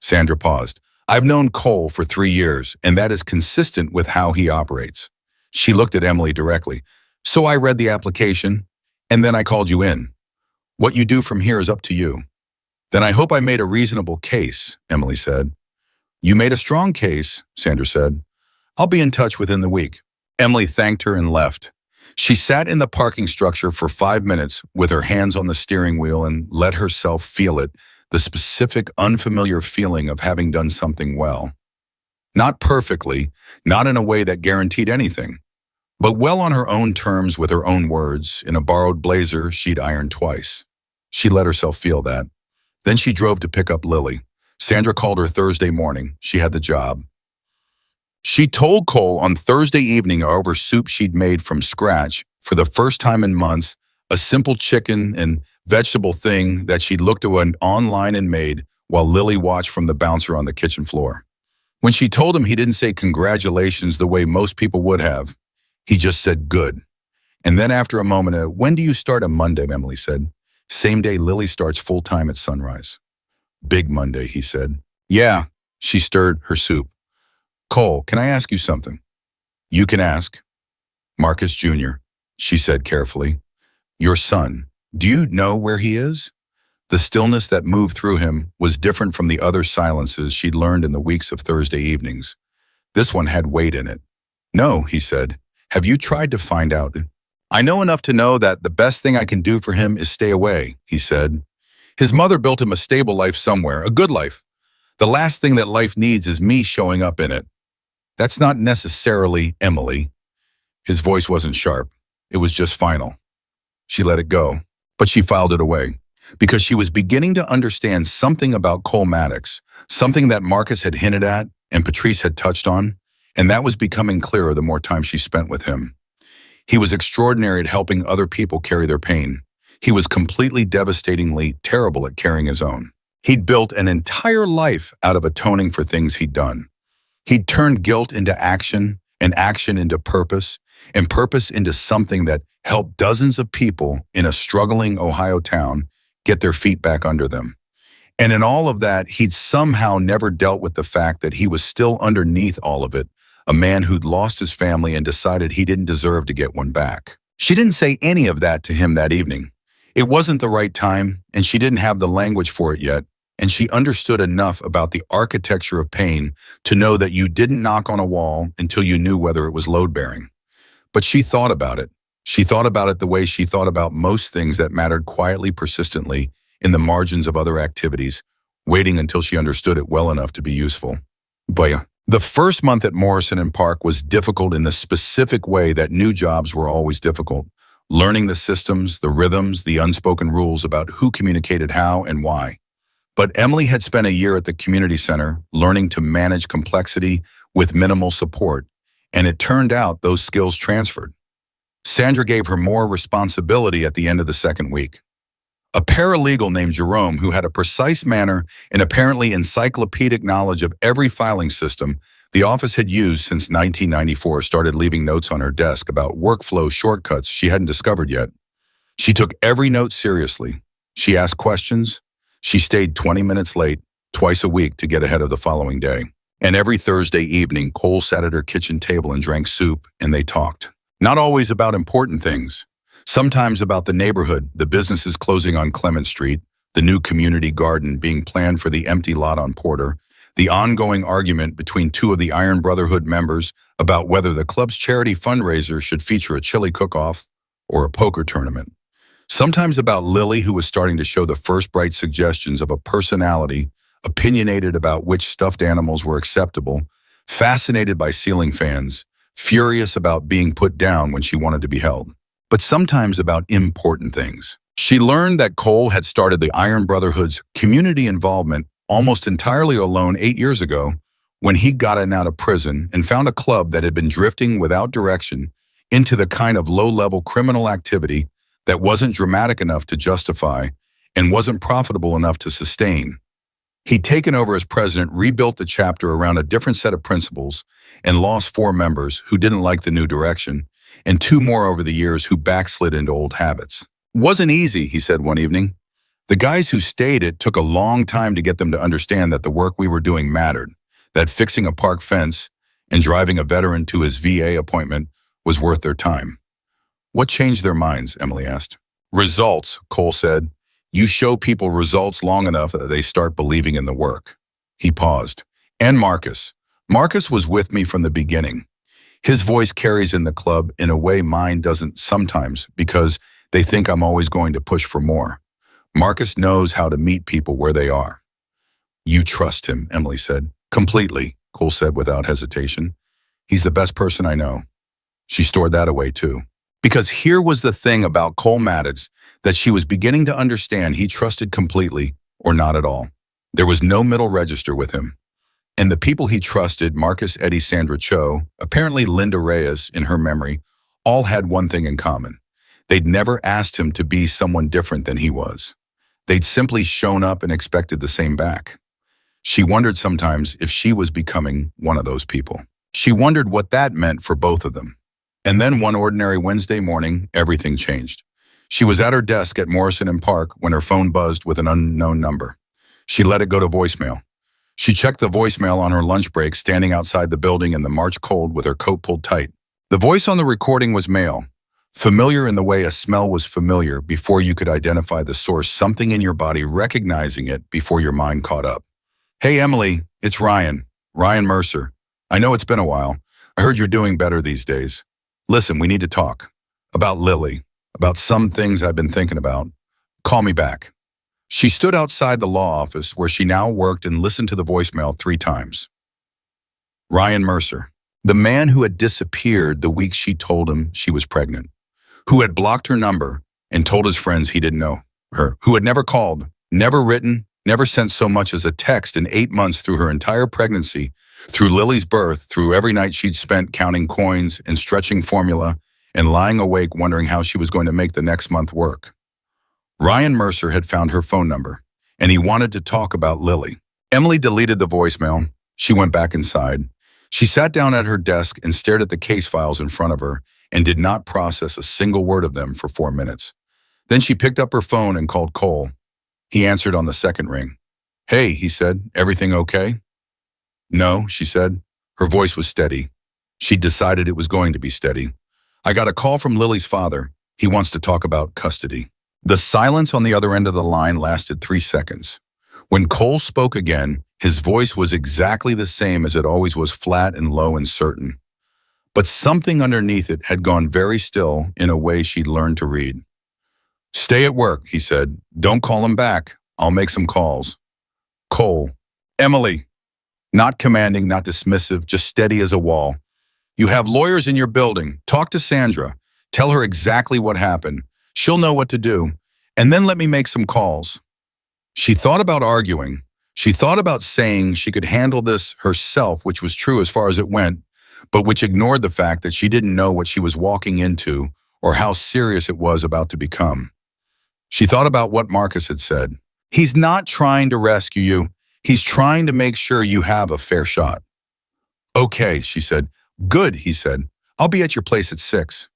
Sandra paused. "I've known Cole for 3 years, and that is consistent with how he operates." She looked at Emily directly. "So I read the application, and then I called you in. What you do from here is up to you." "Then I hope I made a reasonable case," Emily said. "You made a strong case," Sandra said. "I'll be in touch within the week." Emily thanked her and left. She sat in the parking structure for 5 minutes with her hands on the steering wheel and let herself feel it, the specific, unfamiliar feeling of having done something well. Not perfectly, not in a way that guaranteed anything, but well on her own terms with her own words, in a borrowed blazer she'd ironed twice. She let herself feel that. Then she drove to pick up Lily. Sandra called her Thursday morning. She had the job. She told Cole on Thursday evening over soup she'd made from scratch for the first time in months, a simple chicken and vegetable thing that she'd looked at online and made while Lily watched from the bouncer on the kitchen floor. When she told him, he didn't say congratulations the way most people would have. He just said good. And then after a moment, "When do you start on Monday?" Emily said. "Same day Lily starts full-time at Sunrise." "Big Monday," he said. "Yeah." She stirred her soup. "Cole, can I ask you something?" "You can ask." "Marcus Jr.," she said carefully. "Your son, do you know where he is?" The stillness that moved through him was different from the other silences she'd learned in the weeks of Thursday evenings. This one had weight in it. "No," he said. "Have you tried to find out?" "I know enough to know that the best thing I can do for him is stay away," he said. "His mother built him a stable life somewhere, a good life. The last thing that life needs is me showing up in it." "That's not necessarily Emily." His voice wasn't sharp. It was just final. She let it go, but she filed it away because she was beginning to understand something about Cole Maddox, something that Marcus had hinted at and Patrice had touched on, and that was becoming clearer the more time she spent with him. He was extraordinary at helping other people carry their pain. He was completely devastatingly terrible at carrying his own. He'd built an entire life out of atoning for things he'd done. He'd turned guilt into action, and action into purpose, and purpose into something that helped dozens of people in a struggling Ohio town get their feet back under them. And in all of that, he'd somehow never dealt with the fact that he was still underneath all of it, a man who'd lost his family and decided he didn't deserve to get one back. She didn't say any of that to him that evening. It wasn't the right time, and she didn't have the language for it yet, and she understood enough about the architecture of pain to know that you didn't knock on a wall until you knew whether it was load-bearing. But she thought about it. She thought about it the way she thought about most things that mattered quietly, persistently, in the margins of other activities, waiting until she understood it well enough to be useful. But the first month at Morrison and Park was difficult in the specific way that new jobs were always difficult. Learning the systems, the rhythms, the unspoken rules about who communicated how and why. But Emily had spent a year at the community center learning to manage complexity with minimal support, and it turned out those skills transferred. Sandra gave her more responsibility at the end of the second week. A paralegal named Jerome, who had a precise manner and apparently encyclopedic knowledge of every filing system the office had used since 1994, started leaving notes on her desk about workflow shortcuts she hadn't discovered yet. She took every note seriously. She asked questions. She stayed 20 minutes late, twice a week to get ahead of the following day. And every Thursday evening, Cole sat at her kitchen table and drank soup, and they talked. Not always about important things. Sometimes about the neighborhood, the businesses closing on Clement Street, the new community garden being planned for the empty lot on Porter, the ongoing argument between two of the Iron Brotherhood members about whether the club's charity fundraiser should feature a chili cook-off or a poker tournament. Sometimes about Lily, who was starting to show the first bright suggestions of a personality, opinionated about which stuffed animals were acceptable, fascinated by ceiling fans, furious about being put down when she wanted to be held. But sometimes about important things. She learned that Cole had started the Iron Brotherhood's community involvement almost entirely alone 8 years ago when he got out of prison and found a club that had been drifting without direction into the kind of low-level criminal activity that wasn't dramatic enough to justify and wasn't profitable enough to sustain. He'd taken over as president, rebuilt the chapter around a different set of principles, and lost 4 members who didn't like the new direction, and 2 more over the years who backslid into old habits. "Wasn't easy," he said one evening. "The guys who stayed, it took a long time to get them to understand that the work we were doing mattered, that fixing a park fence and driving a veteran to his VA appointment was worth their time." "What changed their minds?" Emily asked. "Results," Cole said. "You show people results long enough that they start believing in the work." He paused. "And Marcus. Marcus was with me from the beginning. His voice carries in the club in a way mine doesn't sometimes because they think I'm always going to push for more. Marcus knows how to meet people where they are." "You trust him," Emily said. "Completely," Cole said without hesitation. "He's the best person I know." She stored that away too. Because here was the thing about Cole Maddox that she was beginning to understand: he trusted completely or not at all. There was no middle register with him. And the people he trusted, Marcus, Eddie, Sandra Cho, apparently Linda Reyes in her memory, all had one thing in common. They'd never asked him to be someone different than he was. They'd simply shown up and expected the same back. She wondered sometimes if she was becoming one of those people. She wondered what that meant for both of them. And then one ordinary Wednesday morning, everything changed. She was at her desk at Morrison and Park when her phone buzzed with an unknown number. She let it go to voicemail. She checked the voicemail on her lunch break, standing outside the building in the March cold with her coat pulled tight. The voice on the recording was male, Familiar in the way a smell was familiar before you could identify the source, something in your body recognizing it before your mind caught up. Hey, Emily, it's Ryan. Ryan Mercer. I know it's been a while. I heard you're doing better these days. Listen, we need to talk. About Lily. About some things I've been thinking about. Call me back. She stood outside the law office where she now worked and listened to the voicemail 3 times. Ryan Mercer. The man who had disappeared the week she told him she was pregnant. Who had blocked her number and told his friends he didn't know her. Who had never called, never written, never sent so much as a text in 8 months through her entire pregnancy, through Lily's birth, through every night she'd spent counting coins and stretching formula and lying awake wondering how she was going to make the next month work. Ryan Mercer had found her phone number, and he wanted to talk about Lily. Emily deleted the voicemail. She went back inside. She sat down at her desk and stared at the case files in front of her and did not process a single word of them for 4 minutes. Then she picked up her phone and called Cole. He answered on the second ring. Hey, he said, everything okay? No, she said. Her voice was steady. She'd decided it was going to be steady. I got a call from Lily's father. He wants to talk about custody. The silence on the other end of the line lasted 3 seconds. When Cole spoke again, his voice was exactly the same as it always was, flat and low and certain. But something underneath it had gone very still in a way she'd learned to read. Stay at work, he said. Don't call him back. I'll make some calls. Cole. Emily. Not commanding, not dismissive, just steady as a wall. You have lawyers in your building. Talk to Sandra. Tell her exactly what happened. She'll know what to do. And then let me make some calls. She thought about arguing. She thought about saying she could handle this herself, which was true as far as it went, but which ignored the fact that she didn't know what she was walking into or how serious it was about to become. She thought about what Marcus had said. He's not trying to rescue you. He's trying to make sure you have a fair shot. Okay, she said. Good, he said. I'll be at your place at 6.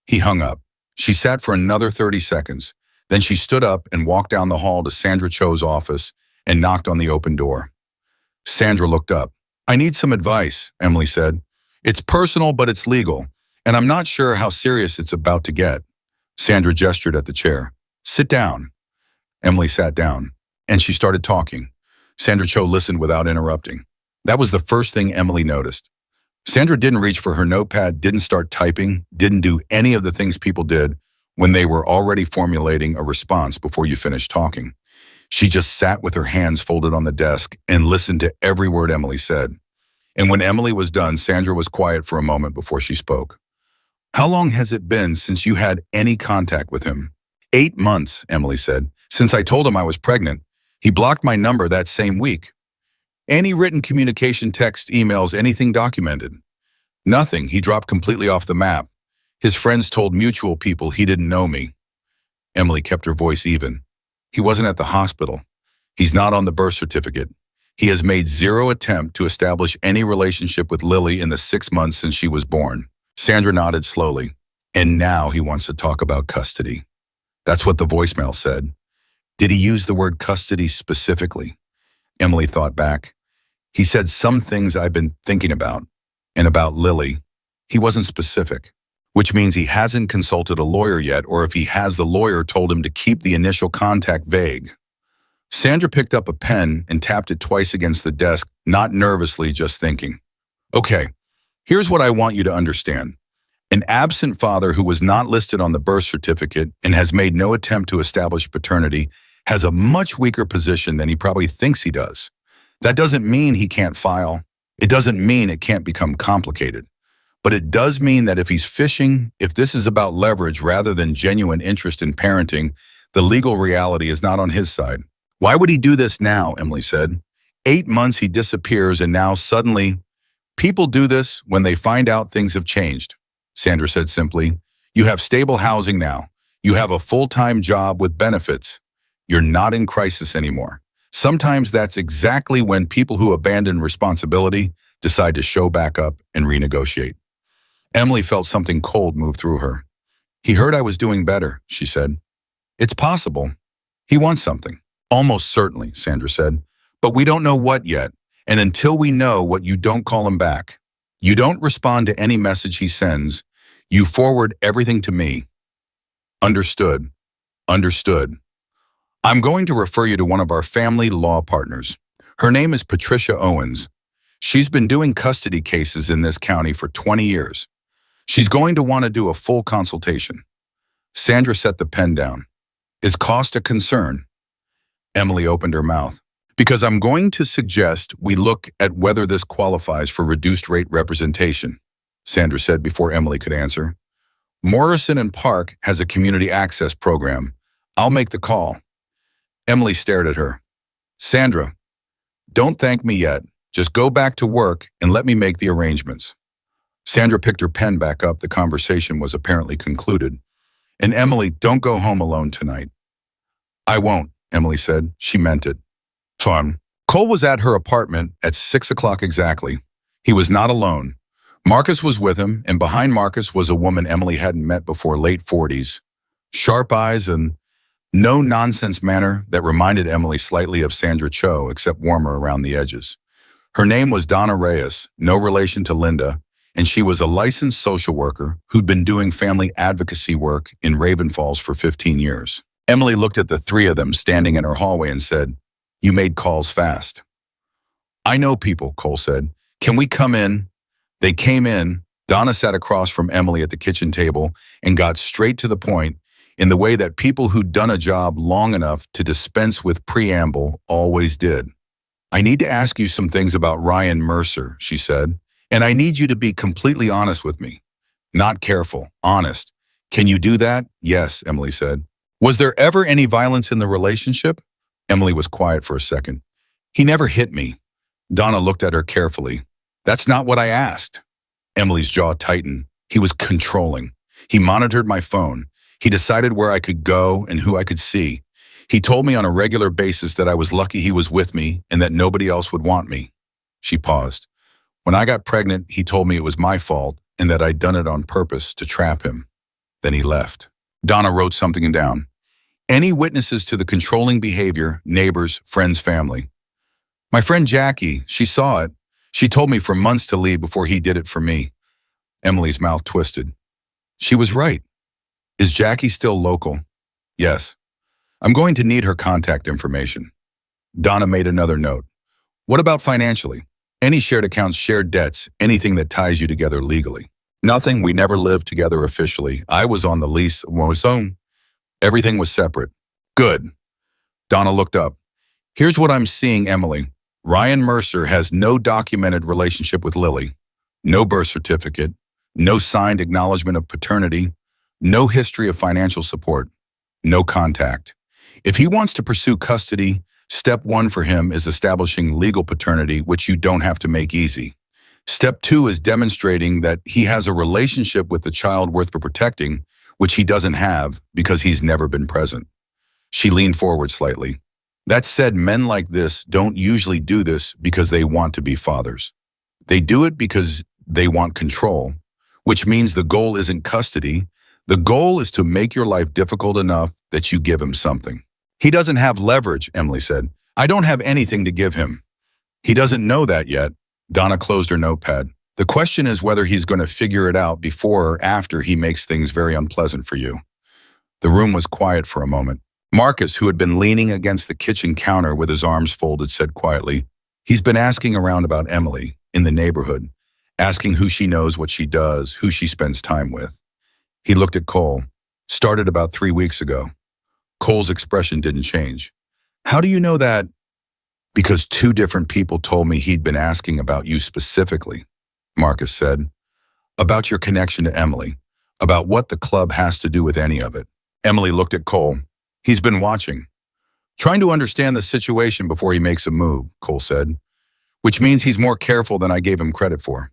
He hung up. She sat for another 30 seconds. Then she stood up and walked down the hall to Sandra Cho's office and knocked on the open door. Sandra looked up. I need some advice, Emily said. It's personal, but it's legal, and I'm not sure how serious it's about to get. Sandra gestured at the chair. Sit down. Emily sat down, and she started talking. Sandra Cho listened without interrupting. That was the first thing Emily noticed. Sandra didn't reach for her notepad, didn't start typing, didn't do any of the things people did when they were already formulating a response before you finished talking. She just sat with her hands folded on the desk and listened to every word Emily said. And when Emily was done, Sandra was quiet for a moment before she spoke. How long has it been since you had any contact with him? 8 months, Emily said. Since I told him I was pregnant. He blocked my number that same week. Any written communication, text, emails, anything documented? Nothing. He dropped completely off the map. His friends told mutual people he didn't know me. Emily kept her voice even. He wasn't at the hospital. He's not on the birth certificate. He has made 0 attempt to establish any relationship with Lily in the 6 months since she was born. Sandra nodded slowly. And now he wants to talk about custody. That's what the voicemail said. Did he use the word custody specifically? Emily thought back. He said some things I've been thinking about. And about Lily. He wasn't specific. Which means he hasn't consulted a lawyer yet, or if he has, the lawyer told him to keep the initial contact vague. Sandra picked up a pen and tapped it twice against the desk, not nervously, just thinking. Okay, here's what I want you to understand. An absent father who was not listed on the birth certificate and has made no attempt to establish paternity has a much weaker position than he probably thinks he does. That doesn't mean he can't file. It doesn't mean it can't become complicated. But it does mean that if he's fishing, if this is about leverage rather than genuine interest in parenting, the legal reality is not on his side. Why would he do this now, Emily said. 8 months he disappears and now suddenly, people do this when they find out things have changed. Sandra said simply, you have stable housing now. You have a full-time job with benefits. You're not in crisis anymore. Sometimes that's exactly when people who abandon responsibility decide to show back up and renegotiate. Emily felt something cold move through her. He heard I was doing better, she said. It's possible. He wants something. Almost certainly, Sandra said. But we don't know what yet. And until we know what, you don't call him back. You don't respond to any message he sends. You forward everything to me. Understood. Understood. I'm going to refer you to one of our family law partners. Her name is Patricia Owens. She's been doing custody cases in this county for 20 years. She's going to want to do a full consultation. Sandra set the pen down. Is cost a concern? Emily opened her mouth. Because I'm going to suggest we look at whether this qualifies for reduced rate representation, Sandra said before Emily could answer. Morrison and Park has a community access program. I'll make the call. Emily stared at her. Sandra, don't thank me yet. Just go back to work and let me make the arrangements. Sandra picked her pen back up. The conversation was apparently concluded. And Emily, don't go home alone tonight. I won't, Emily said. She meant it. Fun. Cole was at her apartment at 6 o'clock exactly. He was not alone. Marcus was with him, and behind Marcus was a woman Emily hadn't met before, late 40s. Sharp eyes and no-nonsense manner that reminded Emily slightly of Sandra Cho, except warmer around the edges. Her name was Donna Reyes, no relation to Linda, and she was a licensed social worker who'd been doing family advocacy work in Raven Falls for 15 years. Emily looked at the three of them standing in her hallway and said, You made calls fast. I know people, Cole said. Can we come in? They came in. Donna sat across from Emily at the kitchen table and got straight to the point in the way that people who'd done a job long enough to dispense with preamble always did. I need to ask you some things about Ryan Mercer, she said, and I need you to be completely honest with me. Not careful, honest. Can you do that? Yes, Emily said. Was there ever any violence in the relationship? Emily was quiet for a second. He never hit me. Donna looked at her carefully. That's not what I asked. Emily's jaw tightened. He was controlling. He monitored my phone. He decided where I could go and who I could see. He told me on a regular basis that I was lucky he was with me and that nobody else would want me. She paused. When I got pregnant, he told me it was my fault and that I'd done it on purpose to trap him. Then he left. Donna wrote something down. Any witnesses to the controlling behavior, neighbors, friends, family? My friend Jackie, she saw it. She told me for months to leave before he did it for me. Emily's mouth twisted. She was right. Is Jackie still local? Yes. I'm going to need her contact information. Donna made another note. What about financially? Any shared accounts, shared debts, anything that ties you together legally? Nothing. We never lived together officially. I was on the lease. Everything was separate. Good. Donna looked up. Here's what I'm seeing, Emily. Ryan Mercer has no documented relationship with Lily. No birth certificate. No signed acknowledgement of paternity. No history of financial support. No contact. If he wants to pursue custody, step 1 for him is establishing legal paternity, which you don't have to make easy. Step 2 is demonstrating that he has a relationship with the child worth for protecting, which he doesn't have because he's never been present. She leaned forward slightly. That said, men like this don't usually do this because they want to be fathers. They do it because they want control, which means the goal isn't custody. The goal is to make your life difficult enough that you give him something. He doesn't have leverage, Emily said. I don't have anything to give him. He doesn't know that yet. Donna closed her notepad. The question is whether he's going to figure it out before or after he makes things very unpleasant for you. The room was quiet for a moment. Marcus, who had been leaning against the kitchen counter with his arms folded, said quietly, He's been asking around about Emily in the neighborhood, asking who she knows, what she does, who she spends time with. He looked at Cole. Started about 3 weeks ago. Cole's expression didn't change. How do you know that? Because 2 different people told me he'd been asking about you specifically, Marcus said. About your connection to Emily. About what the club has to do with any of it. Emily looked at Cole. He's been watching. Trying to understand the situation before he makes a move, Cole said. Which means he's more careful than I gave him credit for.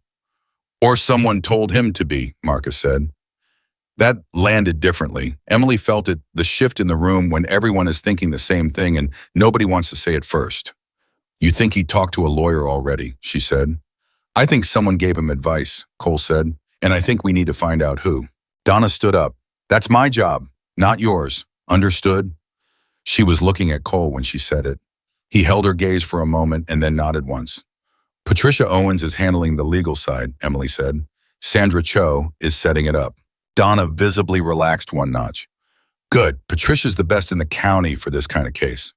Or someone told him to be, Marcus said. That landed differently. Emily felt it, the shift in the room when everyone is thinking the same thing and nobody wants to say it first. You think he talked to a lawyer already, she said. I think someone gave him advice, Cole said, and I think we need to find out who. Donna stood up. That's my job, not yours. Understood? She was looking at Cole when she said it. He held her gaze for a moment and then nodded once. Patricia Owens is handling the legal side, Emily said. Sandra Cho is setting it up. Donna visibly relaxed one notch. Good, Patricia's the best in the county for this kind of case.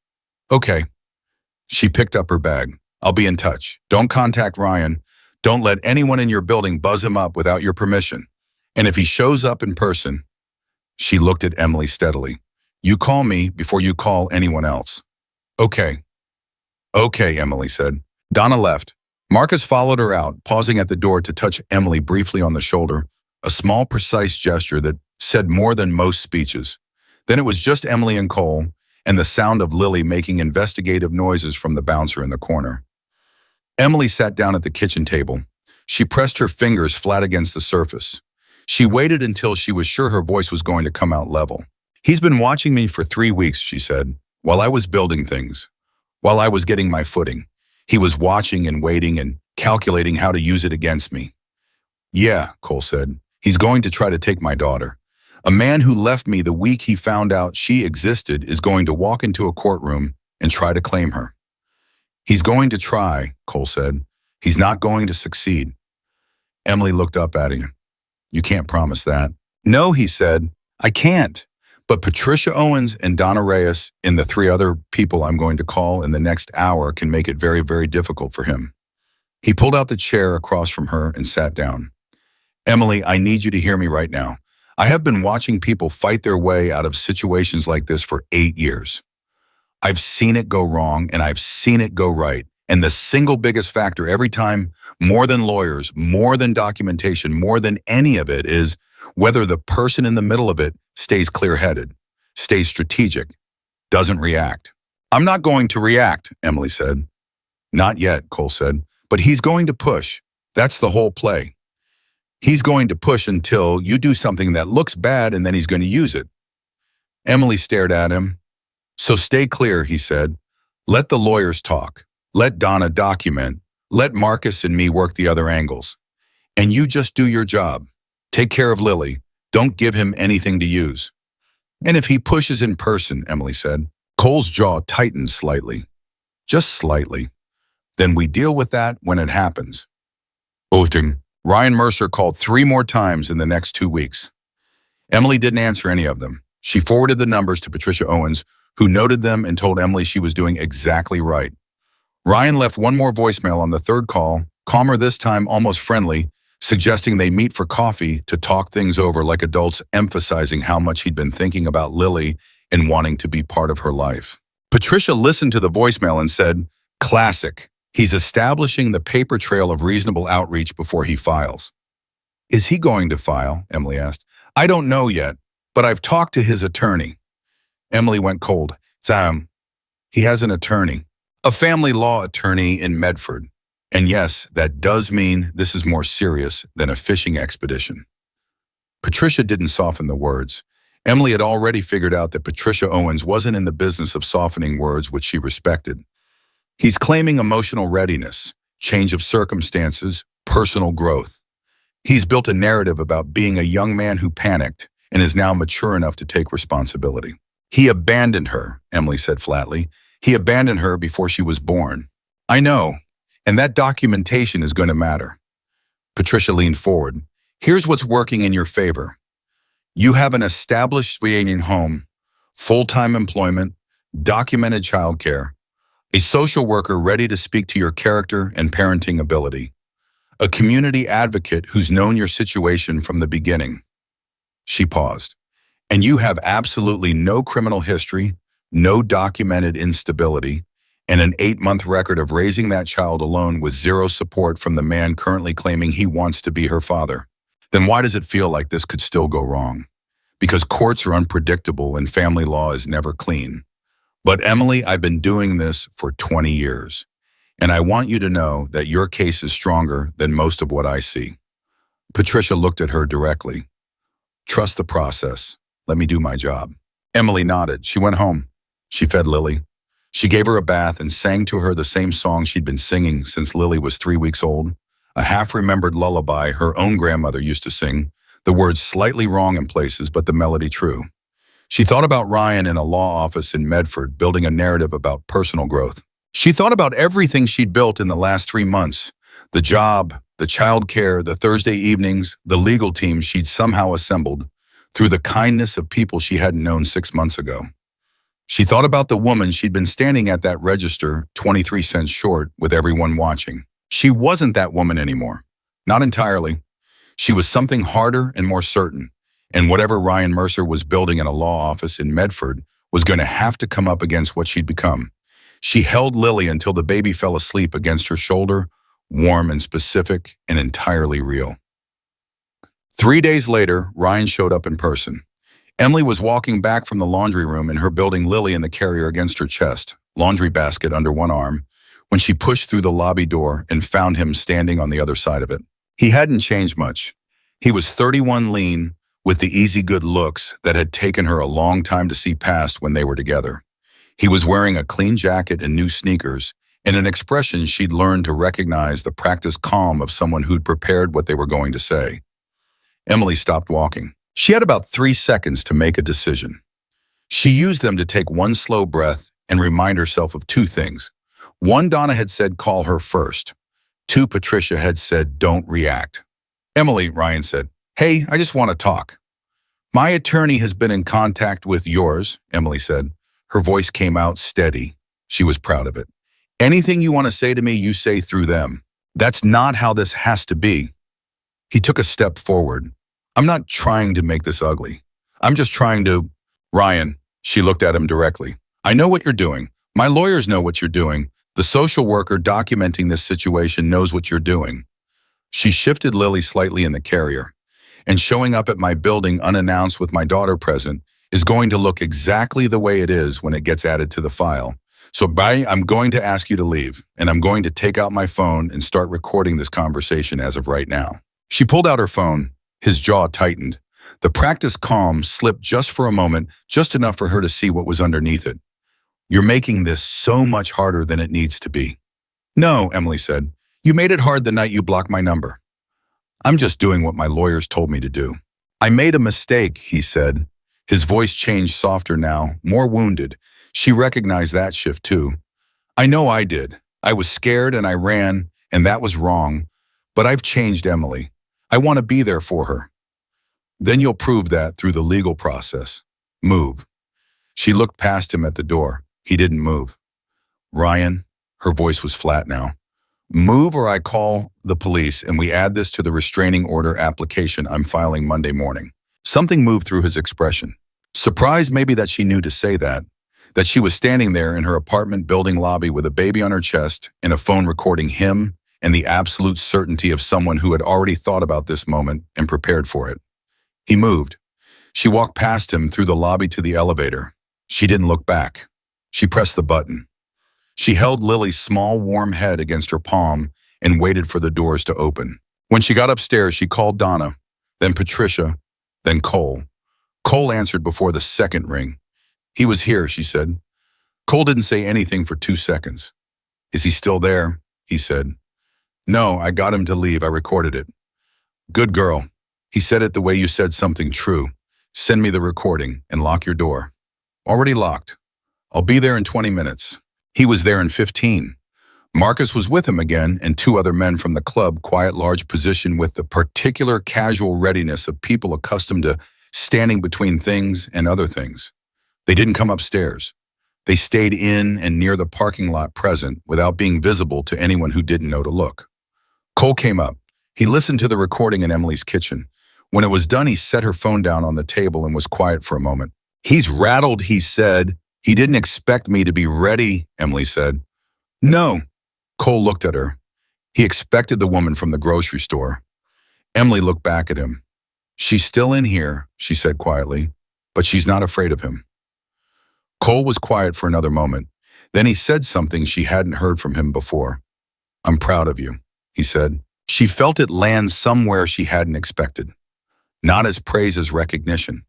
Okay. She picked up her bag. I'll be in touch. Don't contact Ryan. Don't let anyone in your building buzz him up without your permission. And if he shows up in person, she looked at Emily steadily. You call me before you call anyone else. Okay. Okay, Emily said. Donna left. Marcus followed her out, pausing at the door to touch Emily briefly on the shoulder, a small, precise gesture that said more than most speeches. Then it was just Emily and Cole, and the sound of Lily making investigative noises from the bouncer in the corner. Emily sat down at the kitchen table. She pressed her fingers flat against the surface. She waited until she was sure her voice was going to come out level. He's been watching me for 3 weeks, she said, while I was building things, while I was getting my footing. He was watching and waiting and calculating how to use it against me. Yeah, Cole said. He's going to try to take my daughter. A man who left me the week he found out she existed is going to walk into a courtroom and try to claim her. He's going to try, Cole said. He's not going to succeed. Emily looked up at him. You can't promise that. No, he said. I can't. But Patricia Owens and Donna Reyes and the 3 other people I'm going to call in the next hour can make it very, very difficult for him. He pulled out the chair across from her and sat down. Emily, I need you to hear me right now. I have been watching people fight their way out of situations like this for 8 years. I've seen it go wrong and I've seen it go right. And the single biggest factor every time, more than lawyers, more than documentation, more than any of it, is whether the person in the middle of it stays clear-headed, stays strategic, doesn't react. I'm not going to react, Emily said. Not yet, Cole said, but he's going to push. That's the whole play. He's going to push until you do something that looks bad and then he's going to use it. Emily stared at him. So stay clear, he said. Let the lawyers talk. Let Donna document. Let Marcus and me work the other angles. And you just do your job. Take care of Lily. Don't give him anything to use. And if he pushes in person, Emily said. Cole's jaw tightened slightly. Just slightly. Then we deal with that when it happens. Ultim. Ryan Mercer called 3 more times in the next 2 weeks. Emily didn't answer any of them. She forwarded the numbers to Patricia Owens, who noted them and told Emily she was doing exactly right. Ryan left 1 more voicemail on the 3rd call, calmer this time, almost friendly, suggesting they meet for coffee to talk things over like adults, emphasizing how much he'd been thinking about Lily and wanting to be part of her life. Patricia listened to the voicemail and said, classic. He's establishing the paper trail of reasonable outreach before he files. Is he going to file? Emily asked. I don't know yet, but I've talked to his attorney. Emily went cold. He has an attorney, a family law attorney in Medford. And yes, that does mean this is more serious than a fishing expedition. Patricia didn't soften the words. Emily had already figured out that Patricia Owens wasn't in the business of softening words, which she respected. He's claiming emotional readiness, change of circumstances, personal growth. He's built a narrative about being a young man who panicked and is now mature enough to take responsibility. He abandoned her, Emily said flatly. He abandoned her before she was born. I know, and that documentation is going to matter. Patricia leaned forward. Here's what's working in your favor. You have an established Swedenborgian home, full-time employment, documented childcare, a social worker ready to speak to your character and parenting ability, a community advocate who's known your situation from the beginning. She paused. And you have absolutely no criminal history, no documented instability, and an 8-month record of raising that child alone with 0 support from the man currently claiming he wants to be her father. Then why does it feel like this could still go wrong? Because courts are unpredictable and family law is never clean. But Emily, I've been doing this for 20 years, and I want you to know that your case is stronger than most of what I see. Patricia looked at her directly. Trust the process. Let me do my job. Emily nodded. She went home. She fed Lily. She gave her a bath and sang to her the same song she'd been singing since Lily was 3 weeks old, a half-remembered lullaby her own grandmother used to sing, the words slightly wrong in places, but the melody true. She thought about Ryan in a law office in Medford, building a narrative about personal growth. She thought about everything she'd built in the last 3 months, the job, the childcare, the Thursday evenings, the legal team she'd somehow assembled through the kindness of people she hadn't known 6 months ago. She thought about the woman she'd been standing at that register 23 cents short with everyone watching. She wasn't that woman anymore. Not entirely. She was something harder and more certain, and whatever Ryan Mercer was building in a law office in Medford was going to have to come up against what she'd become. She held Lily until the baby fell asleep against her shoulder, warm and specific and entirely real. 3 days later, Ryan showed up in person. Emily was walking back from the laundry room in her building, Lily in the carrier against her chest, laundry basket under one arm, when she pushed through the lobby door and found him standing on the other side of it. He hadn't changed much. He was 31, lean, with the easy good looks that had taken her a long time to see past when they were together. He was wearing a clean jacket and new sneakers, and an expression she'd learned to recognize, the practiced calm of someone who'd prepared what they were going to say. Emily stopped walking. She had about 3 seconds to make a decision. She used them to take one slow breath and remind herself of 2 things. 1, Donna had said, call her first. 2, Patricia had said, don't react. Emily, Ryan said, hey, I just want to talk. My attorney has been in contact with yours, Emily said. Her voice came out steady. She was proud of it. Anything you want to say to me, you say through them. That's not how this has to be. He took a step forward. I'm not trying to make this ugly. I'm just trying to... Ryan, she looked at him directly. I know what you're doing. My lawyers know what you're doing. The social worker documenting this situation knows what you're doing. She shifted Lily slightly in the carrier. And showing up at my building unannounced with my daughter present is going to look exactly the way it is when it gets added to the file. So I'm going to ask you to leave, and I'm going to take out my phone and start recording this conversation as of right now. She pulled out her phone. His jaw tightened. The practiced calm slipped just for a moment, just enough for her to see what was underneath it. You're making this so much harder than it needs to be. No, Emily said. You made it hard the night you blocked my number. I'm just doing what my lawyers told me to do. I made a mistake, he said. His voice changed softer now, more wounded. She recognized that shift too. I know I did. I was scared and I ran, and that was wrong. But I've changed, Emily. I want to be there for her. Then you'll prove that through the legal process. Move. She looked past him at the door. He didn't move. Ryan, her voice was flat now. Move or I call the police and we add this to the restraining order application I'm filing Monday morning. Something moved through his expression. Surprised maybe that she knew to say that she was standing there in her apartment building lobby with a baby on her chest and a phone recording him, and the absolute certainty of someone who had already thought about this moment and prepared for it. He moved. She walked past him through the lobby to the elevator. She didn't look back. She pressed the button. She held Lily's small, warm head against her palm and waited for the doors to open. When she got upstairs, she called Donna, then Patricia, then Cole. Cole answered before the second ring. He was here, she said. Cole didn't say anything for 2 seconds. Is he still there? He said. No, I got him to leave. I recorded it. Good girl. He said it the way you said something true. Send me the recording and lock your door. Already locked. I'll be there in 20 minutes. He was there in 15. Marcus was with him again, and 2 other men from the club, quiet, large position with the particular casual readiness of people accustomed to standing between things and other things. They didn't come upstairs. They stayed in and near the parking lot present without being visible to anyone who didn't know to look. Cole came up. He listened to the recording in Emily's kitchen. When it was done, he set her phone down on the table and was quiet for a moment. He's rattled, he said. He didn't expect me to be ready, Emily said. No. Cole looked at her. He expected the woman from the grocery store. Emily looked back at him. She's still in here, she said quietly, but she's not afraid of him. Cole was quiet for another moment. Then he said something she hadn't heard from him before. I'm proud of you, he said. She felt it land somewhere she hadn't expected. Not as praise as recognition.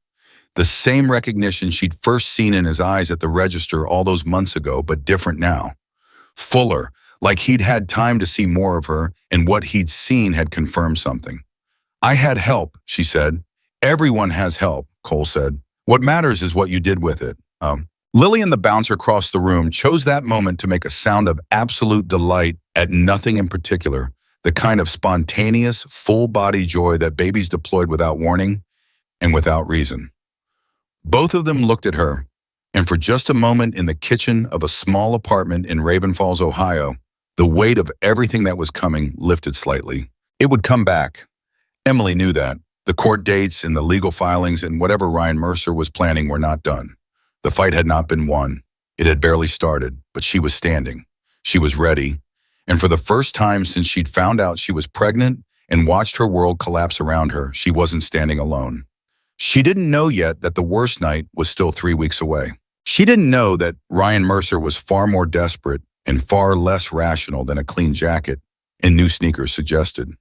The same recognition she'd first seen in his eyes at the register all those months ago, but different now. Fuller, like he'd had time to see more of her, and what he'd seen had confirmed something. I had help, she said. Everyone has help, Cole said. What matters is what you did with it. Lily and the bouncer across the room chose that moment to make a sound of absolute delight at nothing in particular, the kind of spontaneous, full-body joy that babies deployed without warning and without reason. Both of them looked at her, and for just a moment in the kitchen of a small apartment in Raven Falls, Ohio, the weight of everything that was coming lifted slightly. It would come back. Emily knew that. The court dates and the legal filings and whatever Ryan Mercer was planning were not done. The fight had not been won. It had barely started, but she was standing. She was ready. And for the first time since she'd found out she was pregnant and watched her world collapse around her, she wasn't standing alone. She didn't know yet that the worst night was still 3 weeks away. She didn't know that Ryan Mercer was far more desperate and far less rational than a clean jacket and new sneakers suggested.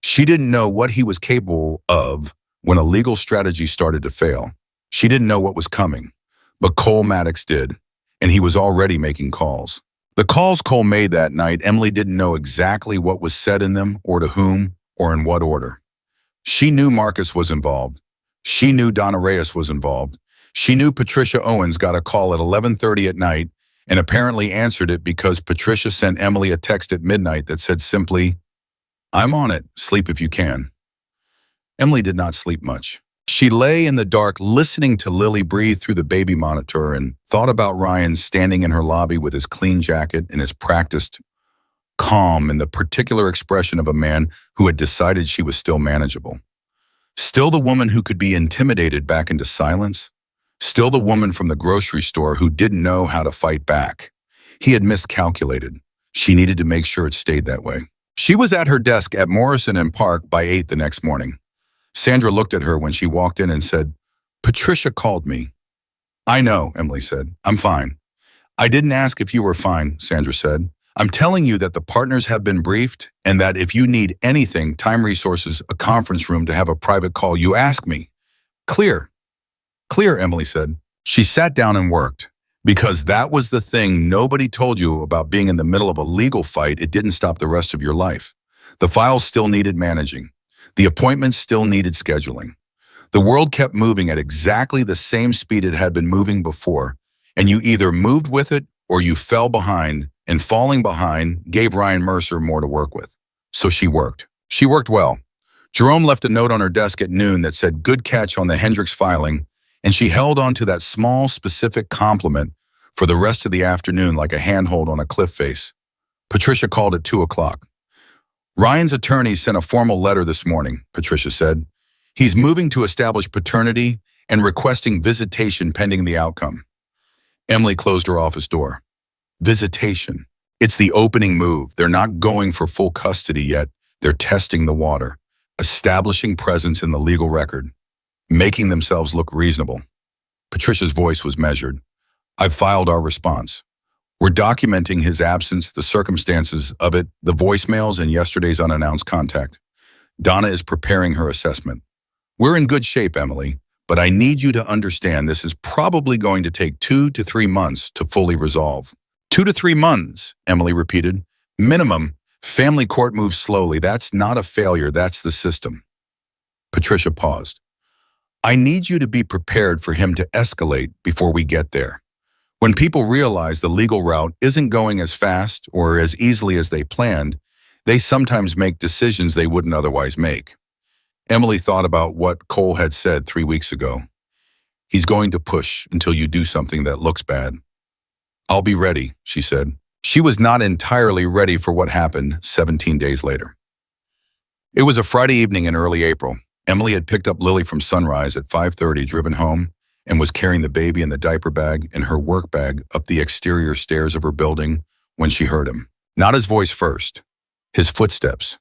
She didn't know what he was capable of when a legal strategy started to fail. She didn't know what was coming, but Cole Maddox did, and he was already making calls. The calls Cole made that night, Emily didn't know exactly what was said in them or to whom or in what order. She knew Marcus was involved. She knew Donna Reyes was involved. She knew Patricia Owens got a call at 11:30 at night and apparently answered it because Patricia sent Emily a text at midnight that said simply, "I'm on it, sleep if you can." Emily did not sleep much. She lay in the dark listening to Lily breathe through the baby monitor and thought about Ryan standing in her lobby with his clean jacket and his practiced calm and the particular expression of a man who had decided she was still manageable. Still the woman who could be intimidated back into silence. Still the woman from the grocery store who didn't know how to fight back. He had miscalculated. She needed to make sure it stayed that way. She was at her desk at Morrison and Park by 8 the next morning. Sandra looked at her when she walked in and said, "Patricia called me." "I know," Emily said. "I'm fine." "I didn't ask if you were fine," Sandra said. "I'm telling you that the partners have been briefed and that if you need anything, time, resources, a conference room to have a private call, you ask me." "Clear." "Clear," Emily said. She sat down and worked. Because that was the thing nobody told you about being in the middle of a legal fight. It didn't stop the rest of your life. The files still needed managing. The appointments still needed scheduling. The world kept moving at exactly the same speed it had been moving before, and you either moved with it or you fell behind, and falling behind gave Ryan Mercer more to work with. So she worked. She worked well. Jerome left a note on her desk at noon that said, "Good catch on the Hendricks filing," and she held on to that small, specific compliment for the rest of the afternoon like a handhold on a cliff face. Patricia called at 2 o'clock. "Ryan's attorney sent a formal letter this morning," Patricia said. "He's moving to establish paternity and requesting visitation pending the outcome." Emily closed her office door. Visitation. It's the opening move. They're not going for full custody yet. They're testing the water, establishing presence in the legal record, making themselves look reasonable. Patricia's voice was measured. "I've filed our response. We're documenting his absence, the circumstances of it, the voicemails, and yesterday's unannounced contact. Donna is preparing her assessment. We're in good shape, Emily, but I need you to understand this is probably going to take 2 to 3 months to fully resolve." 2 to 3 months, Emily repeated. "Minimum. Family court moves slowly. That's not a failure. That's the system." Patricia paused. "I need you to be prepared for him to escalate before we get there. When people realize the legal route isn't going as fast or as easily as they planned, they sometimes make decisions they wouldn't otherwise make." Emily thought about what Cole had said 3 weeks ago. "He's going to push until you do something that looks bad." "I'll be ready," she said. She was not entirely ready for what happened 17 days later. It was a Friday evening in early April. Emily had picked up Lily from Sunrise at 5:30, driven home, and was carrying the baby in the diaper bag and her work bag up the exterior stairs of her building when she heard him. Not his voice first, his footsteps.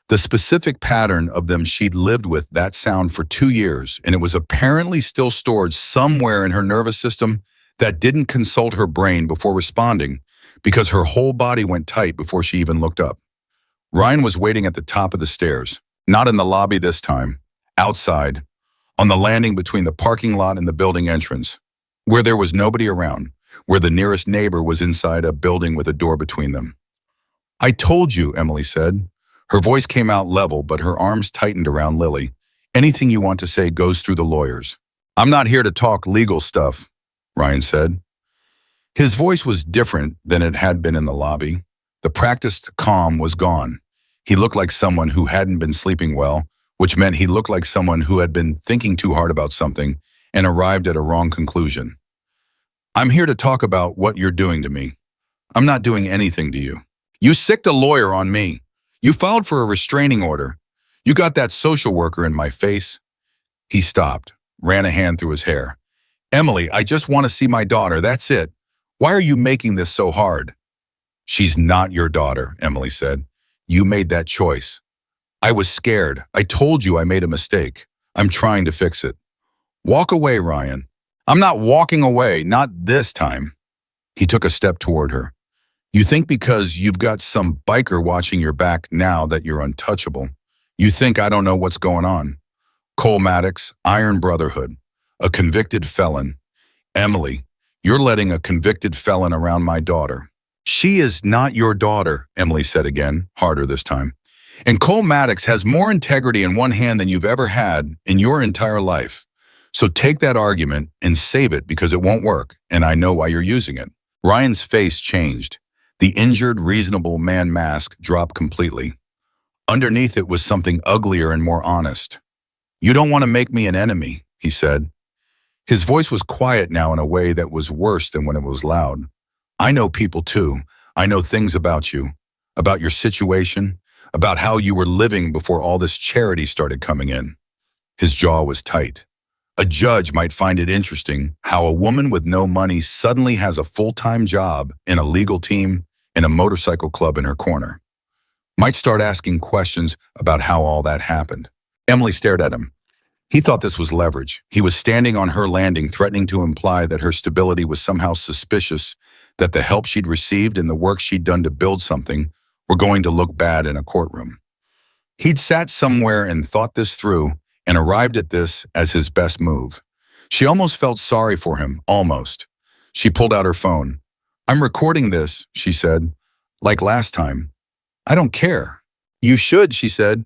The specific pattern of them she'd lived with that sound for 2 years, and it was apparently still stored somewhere in her nervous system that didn't consult her brain before responding because her whole body went tight before she even looked up. Ryan was waiting at the top of the stairs, not in the lobby this time, outside, on the landing between the parking lot and the building entrance, where there was nobody around, where the nearest neighbor was inside a building with a door between them. "I told you," Emily said. Her voice came out level, but her arms tightened around Lily. "Anything you want to say goes through the lawyers." "I'm not here to talk legal stuff," Ryan said. His voice was different than it had been in the lobby. The practiced calm was gone. He looked like someone who hadn't been sleeping well, which meant he looked like someone who had been thinking too hard about something and arrived at a wrong conclusion. I'm here to talk about what you're doing to me. I'm not doing anything to you. You sicked a lawyer on me. You filed for a restraining order. You got that social worker in my face. He stopped, ran a hand through his hair. Emily, I just want to see my daughter, that's it. Why are you making this so hard? She's not your daughter, Emily said. You made that choice. I was scared. I told you I made a mistake. I'm trying to fix it. Walk away, Ryan. I'm not walking away, not this time. He took a step toward her. You think because you've got some biker watching your back now that you're untouchable. You think I don't know what's going on. Cole Maddox, Iron Brotherhood, a convicted felon. Emily, you're letting a convicted felon around my daughter. She is not your daughter, Emily said again, harder this time. And Cole Maddox has more integrity in one hand than you've ever had in your entire life. So take that argument and save it because it won't work, and I know why you're using it. Ryan's face changed. The injured, reasonable man mask dropped completely. Underneath it was something uglier and more honest. You don't want to make me an enemy, he said. His voice was quiet now in a way that was worse than when it was loud. I know people too. I know things about you, about your situation, about how you were living before all this charity started coming in. His jaw was tight. A judge might find it interesting how a woman with no money suddenly has a full-time job in a legal team in a motorcycle club in her corner. Might start asking questions about how all that happened. Emily stared at him. He thought this was leverage. He was standing on her landing, threatening to imply that her stability was somehow suspicious, that the help she'd received and the work she'd done to build something were going to look bad in a courtroom. He'd sat somewhere and thought this through and arrived at this as his best move. She almost felt sorry for him, almost. She pulled out her phone. I'm recording this, she said, like last time. I don't care. You should, she said,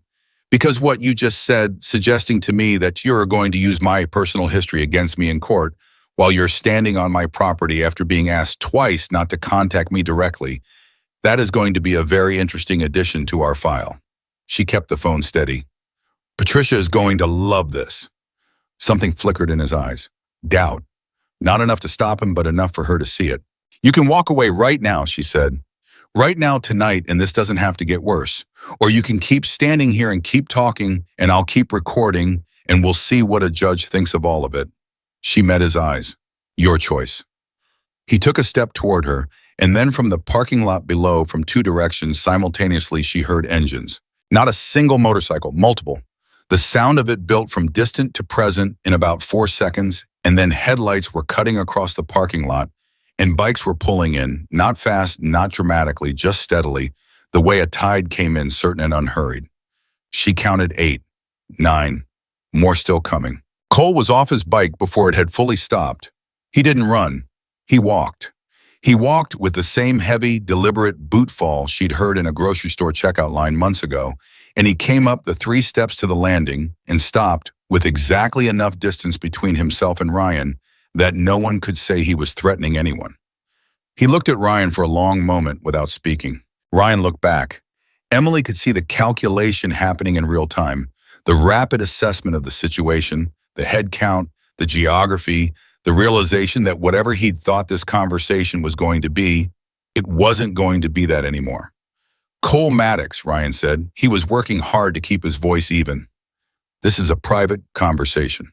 because what you just said, suggesting to me that you're going to use my personal history against me in court while you're standing on my property after being asked twice not to contact me directly, that is going to be a very interesting addition to our file. She kept the phone steady. Patricia is going to love this. Something flickered in his eyes. Doubt. Not enough to stop him, but enough for her to see it. You can walk away right now, she said. Right now, tonight, and this doesn't have to get worse. Or you can keep standing here and keep talking, and I'll keep recording, and we'll see what a judge thinks of all of it. She met his eyes. Your choice. He took a step toward her, and then from the parking lot below, from two directions, simultaneously she heard engines. Not a single motorcycle, multiple. The sound of it built from distant to present in about 4 seconds, and then headlights were cutting across the parking lot, and bikes were pulling in, not fast, not dramatically, just steadily, the way a tide came in, certain and unhurried. She counted 8, 9, more still coming. Cole was off his bike before it had fully stopped. He didn't run. He walked. He walked with the same heavy, deliberate boot fall she'd heard in a grocery store checkout line months ago, and he came up the 3 steps to the landing and stopped with exactly enough distance between himself and Ryan that no one could say he was threatening anyone. He looked at Ryan for a long moment without speaking. Ryan looked back. Emily could see the calculation happening in real time, the rapid assessment of the situation, the head count, the geography, the realization that whatever he'd thought this conversation was going to be, it wasn't going to be that anymore. Cole Maddox, Ryan said. He was working hard to keep his voice even. This is a private conversation.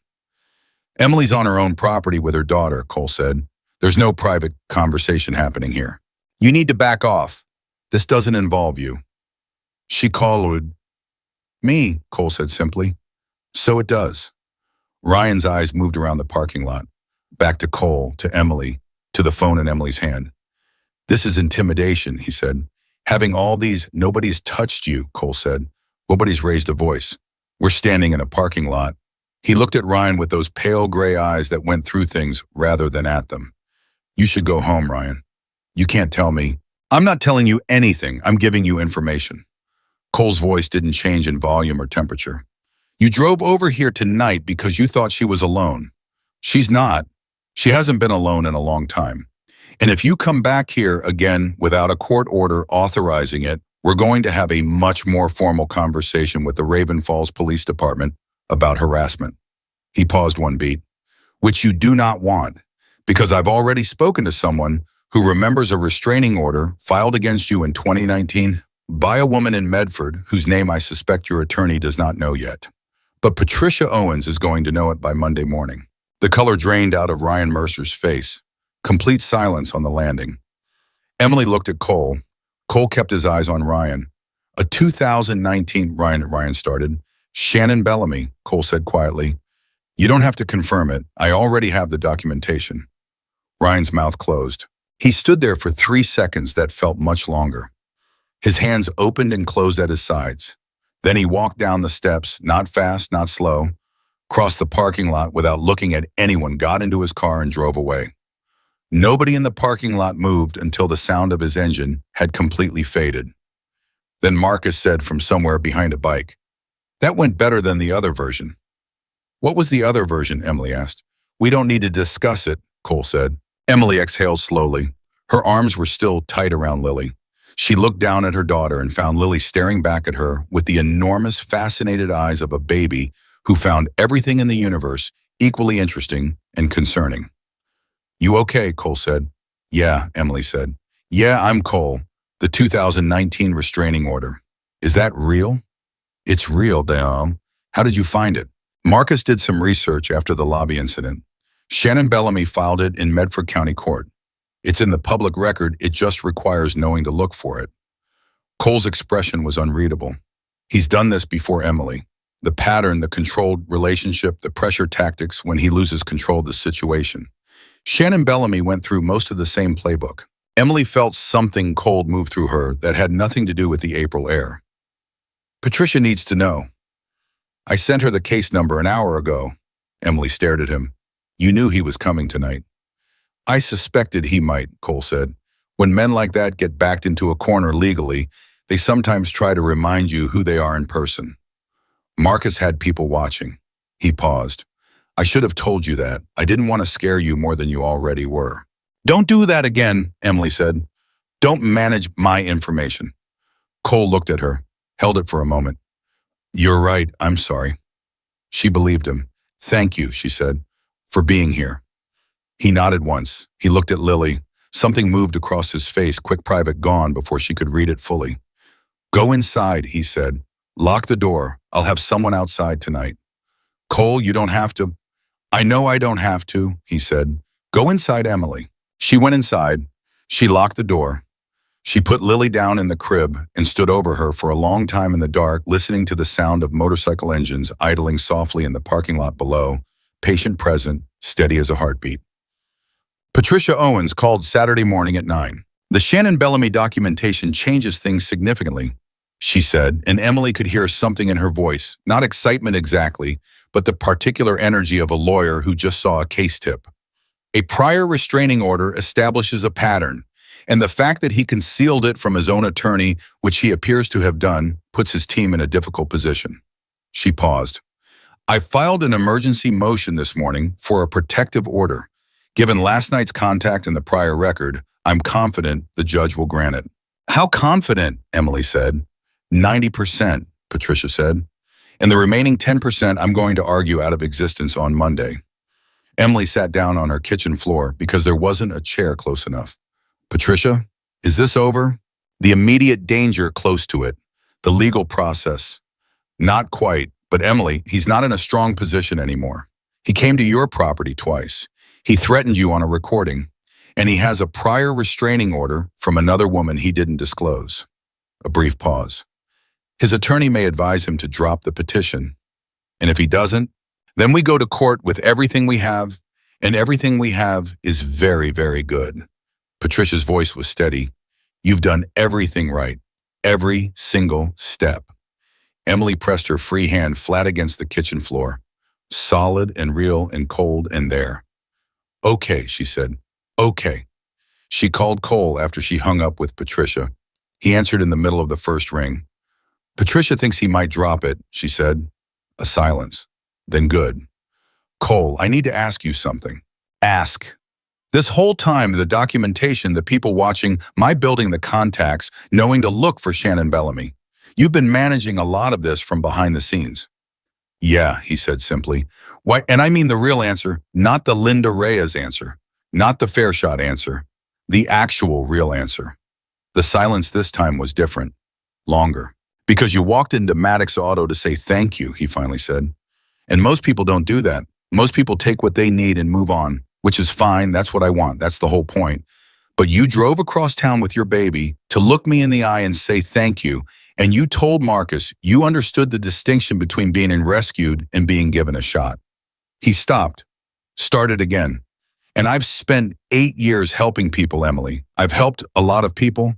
Emily's on her own property with her daughter, Cole said. There's no private conversation happening here. You need to back off. This doesn't involve you. She called. Me, Cole said simply. So it does. Ryan's eyes moved around the parking lot, back to Cole, to Emily, to the phone in Emily's hand. This is intimidation, he said. Having all these, nobody's touched you, Cole said. Nobody's raised a voice. We're standing in a parking lot. He looked at Ryan with those pale gray eyes that went through things rather than at them. You should go home, Ryan. You can't tell me. I'm not telling you anything. I'm giving you information. Cole's voice didn't change in volume or temperature. You drove over here tonight because you thought she was alone. She's not. She hasn't been alone in a long time. And if you come back here again without a court order authorizing it, We're going to have a much more formal conversation with the Raven Falls Police Department about harassment. He paused one beat. Which you do not want, because I've already spoken to someone who remembers a restraining order filed against you in 2019 by a woman in Medford whose name I suspect your attorney does not know yet. But Patricia Owens is going to know it by Monday morning. The color drained out of Ryan Mercer's face. Complete silence on the landing. Emily looked at Cole. Cole kept his eyes on Ryan. A 2019, Ryan started. Shannon Bellamy, Cole said quietly. You don't have to confirm it. I already have the documentation. Ryan's mouth closed. He stood there for 3 seconds that felt much longer. His hands opened and closed at his sides. Then he walked down the steps, not fast, not slow, crossed the parking lot without looking at anyone, got into his car and drove away. Nobody in the parking lot moved until the sound of his engine had completely faded. Then Marcus said from somewhere behind a bike, "That went better than the other version." "What was the other version?" Emily asked. "We don't need to discuss it," Cole said. Emily exhaled slowly. Her arms were still tight around Lily. She looked down at her daughter and found Lily staring back at her with the enormous, fascinated eyes of a baby who found everything in the universe equally interesting and concerning. "You okay?" Cole said. "Yeah," Emily said. "Yeah, I'm Cole. The 2019 restraining order. Is that real?" "It's real, Dom. How did you find it?" Marcus did some research after the lobby incident. Shannon Bellamy filed it in Medford County Court. It's in the public record, it just requires knowing to look for it. Cole's expression was unreadable. He's done this before, Emily. The pattern, the controlled relationship, the pressure tactics when he loses control of the situation. Shannon Bellamy went through most of the same playbook. Emily felt something cold move through her that had nothing to do with the April air. "Patricia needs to know. I sent her the case number an hour ago." Emily stared at him. "You knew he was coming tonight." "I suspected he might," Cole said. "When men like that get backed into a corner legally, they sometimes try to remind you who they are in person." Marcus had people watching. He paused. "I should have told you that. I didn't want to scare you more than you already were." "Don't do that again," Emily said. "Don't manage my information." Cole looked at her, held it for a moment. "You're right, I'm sorry." She believed him. "Thank you," she said, "for being here." He nodded once. He looked at Lily. Something moved across his face, quick private gone before she could read it fully. "Go inside," he said. "Lock the door. I'll have someone outside tonight." "Cole, you don't have to." "I know I don't have to," he said. "Go inside, Emily." She went inside. She locked the door. She put Lily down in the crib and stood over her for a long time in the dark, listening to the sound of motorcycle engines idling softly in the parking lot below, patient present, steady as a heartbeat. Patricia Owens called Saturday morning at 9. "The Shannon Bellamy documentation changes things significantly," she said, and Emily could hear something in her voice, not excitement exactly, but the particular energy of a lawyer who just saw a case tip. "A prior restraining order establishes a pattern, and the fact that he concealed it from his own attorney, which he appears to have done, puts his team in a difficult position." She paused. "I filed an emergency motion this morning for a protective order. Given last night's contact and the prior record, I'm confident the judge will grant it." "How confident?" Emily said. 90%, Patricia said. "And the remaining 10% I'm going to argue out of existence on Monday." Emily sat down on her kitchen floor because there wasn't a chair close enough. "Patricia, is this over?" "The immediate danger close to it. The legal process." "Not quite, but Emily, he's not in a strong position anymore. He came to your property twice. He threatened you on a recording, and he has a prior restraining order from another woman he didn't disclose." A brief pause. "His attorney may advise him to drop the petition. And if he doesn't, then we go to court with everything we have, and everything we have is very, very good." Patricia's voice was steady. "You've done everything right. Every single step." Emily pressed her free hand flat against the kitchen floor. Solid and real and cold and there. "Okay," she said. "Okay." She called Cole after she hung up with Patricia. He answered in the middle of the first ring. "Patricia thinks he might drop it," she said. A silence. Then good. "Cole, I need to ask you something." "Ask." This whole time, the documentation, the people watching, my building the contacts, knowing to look for Shannon Bellamy. You've been managing a lot of this from behind the scenes. Yeah, he said simply. Why, and I mean the real answer, not the Linda Reyes answer, not the fair shot answer, the actual real answer. The silence this time was different, longer. Because you walked into Maddox Auto to say thank you, he finally said. And most people don't do that. Most people take what they need and move on, which is fine. That's what I want. That's the whole point. But you drove across town with your baby to look me in the eye and say thank you. And you told Marcus you understood the distinction between being rescued and being given a shot. He stopped, started again. And I've spent 8 years helping people, Emily. I've helped a lot of people.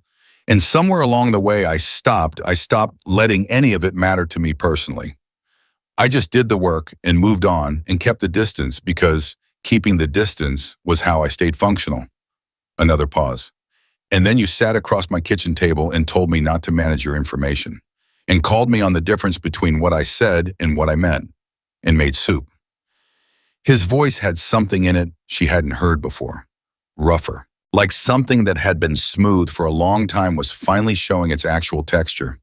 And somewhere along the way, I stopped letting any of it matter to me personally. I just did the work and moved on and kept the distance because keeping the distance was how I stayed functional. Another pause. And then you sat across my kitchen table and told me not to manage your information and called me on the difference between what I said and what I meant and made soup. His voice had something in it she hadn't heard before. Rougher. Like something that had been smooth for a long time was finally showing its actual texture.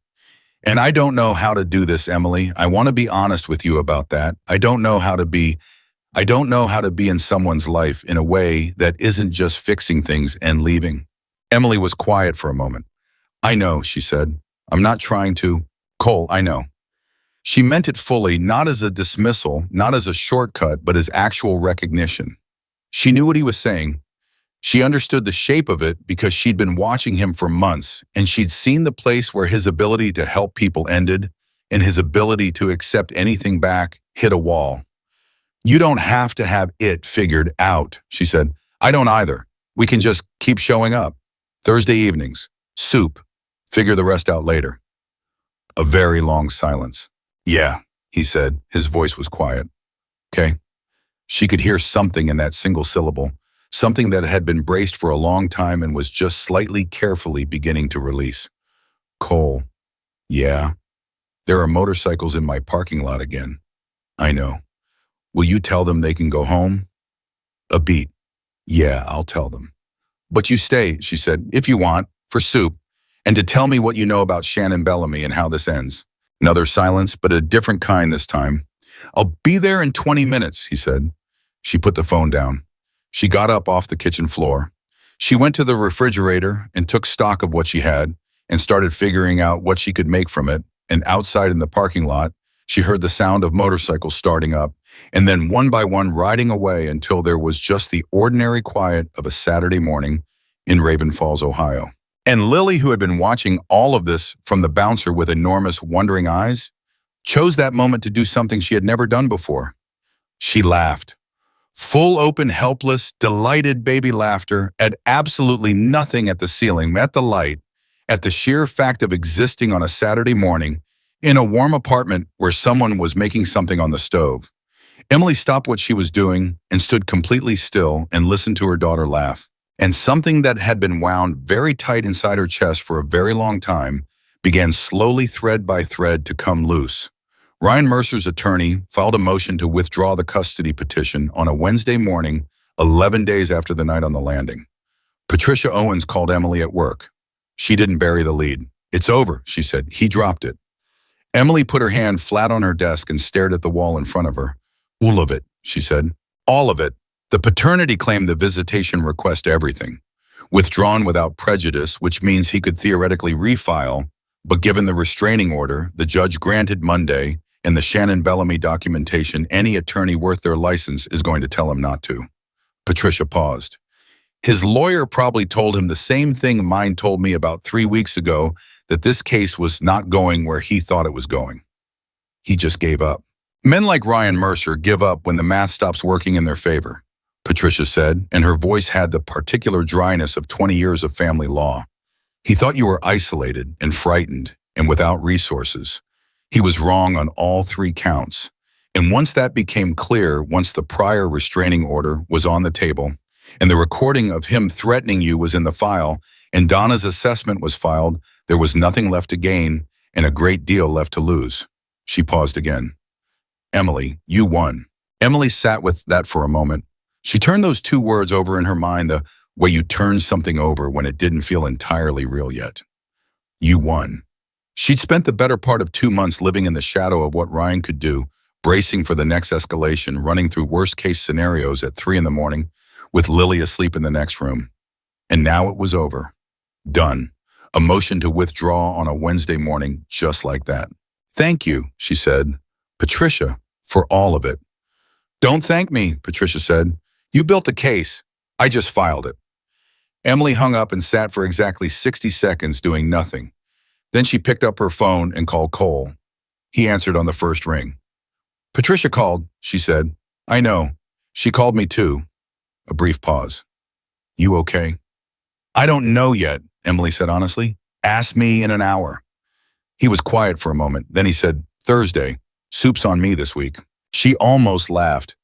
And I don't know how to do this, Emily. I want to be honest with you about that. I don't know how to be in someone's life in a way that isn't just fixing things and leaving. Emily was quiet for a moment. I know, she said. I'm not trying to. Cole, I know. She meant it fully, not as a dismissal, not as a shortcut, but as actual recognition. She knew what he was saying. She understood the shape of it because she'd been watching him for months, and she'd seen the place where his ability to help people ended and his ability to accept anything back hit a wall. You don't have to have it figured out, she said. I don't either. We can just keep showing up. Thursday evenings, soup, figure the rest out later. A very long silence. Yeah, he said. His voice was quiet. Okay. She could hear something in that single syllable, something that had been braced for a long time and was just slightly carefully beginning to release. Cole. Yeah. There are motorcycles in my parking lot again. I know. Will you tell them they can go home? A beat. Yeah, I'll tell them. But you stay, she said, if you want, for soup, and to tell me what you know about Shannon Bellamy and how this ends. Another silence, but a different kind this time. I'll be there in 20 minutes, he said. She put the phone down. She got up off the kitchen floor. She went to the refrigerator and took stock of what she had and started figuring out what she could make from it. And outside in the parking lot, she heard the sound of motorcycles starting up and then one by one riding away until there was just the ordinary quiet of a Saturday morning in Raven Falls, Ohio. And Lily, who had been watching all of this from the bouncer with enormous wondering eyes, chose that moment to do something she had never done before. She laughed. Full open, helpless, delighted baby laughter at absolutely nothing at the ceiling, at the light, at the sheer fact of existing on a Saturday morning in a warm apartment where someone was making something on the stove. Emily stopped what she was doing and stood completely still and listened to her daughter laugh. And something that had been wound very tight inside her chest for a very long time began slowly, thread by thread, to come loose. Ryan Mercer's attorney filed a motion to withdraw the custody petition on a Wednesday morning, 11 days after the night on the landing. Patricia Owens called Emily at work. She didn't bury the lead. It's over, she said. He dropped it. Emily put her hand flat on her desk and stared at the wall in front of her. All of it, she said. All of it. The paternity claimed the visitation request everything. Withdrawn without prejudice, which means he could theoretically refile, but given the restraining order, the judge granted Monday, and the Shannon Bellamy documentation, any attorney worth their license is going to tell him not to. Patricia paused. His lawyer probably told him the same thing mine told me about 3 weeks ago, that this case was not going where he thought it was going. He just gave up. Men like Ryan Mercer give up when the math stops working in their favor, Patricia said, and her voice had the particular dryness of 20 years of family law. He thought you were isolated and frightened and without resources. He was wrong on all 3 counts. And once that became clear, once the prior restraining order was on the table, and the recording of him threatening you was in the file, and Donna's assessment was filed, there was nothing left to gain and a great deal left to lose. She paused again. Emily, you won. Emily sat with that for a moment. She turned those two words over in her mind the way you turn something over when it didn't feel entirely real yet. You won. She'd spent the better part of 2 months living in the shadow of what Ryan could do, bracing for the next escalation, running through worst-case scenarios at 3 in the morning, with Lily asleep in the next room. And now it was over. Done. A motion to withdraw on a Wednesday morning, just like that. Thank you, she said. Patricia, for all of it. Don't thank me, Patricia said. You built the case. I just filed it. Emily hung up and sat for exactly 60 seconds doing nothing. Then she picked up her phone and called Cole. He answered on the first ring. Patricia called, she said. I know. She called me too. A brief pause. You okay? I don't know yet, Emily said honestly. Ask me in an hour. He was quiet for a moment. Then he said, Thursday. Soup's on me this week. She almost laughed.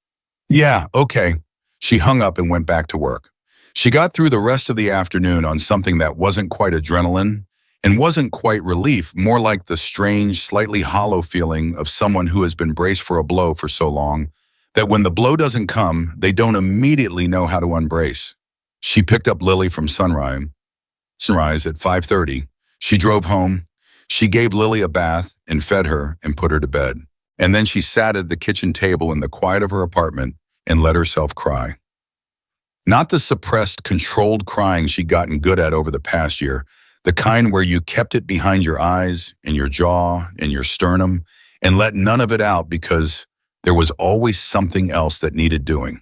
Yeah, okay. She hung up and went back to work. She got through the rest of the afternoon on something that wasn't quite adrenaline and wasn't quite relief, more like the strange, slightly hollow feeling of someone who has been braced for a blow for so long that when the blow doesn't come, they don't immediately know how to unbrace. She picked up Lily from Sunrise at 5:30. She drove home. She gave Lily a bath and fed her and put her to bed. And then she sat at the kitchen table in the quiet of her apartment and let herself cry. Not the suppressed, controlled crying she'd gotten good at over the past year, the kind where you kept it behind your eyes and your jaw and your sternum and let none of it out because there was always something else that needed doing.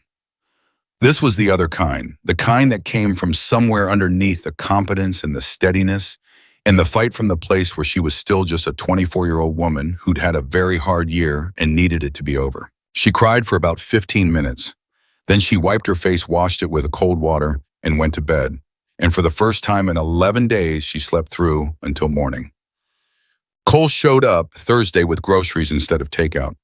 This was the other kind, the kind that came from somewhere underneath the competence and the steadiness and the fight from the place where she was still just a 24-year-old woman who'd had a very hard year and needed it to be over. She cried for about 15 minutes. Then she wiped her face, washed it with cold water, and went to bed. And for the first time in 11 days, she slept through until morning. Cole showed up Thursday with groceries instead of takeout.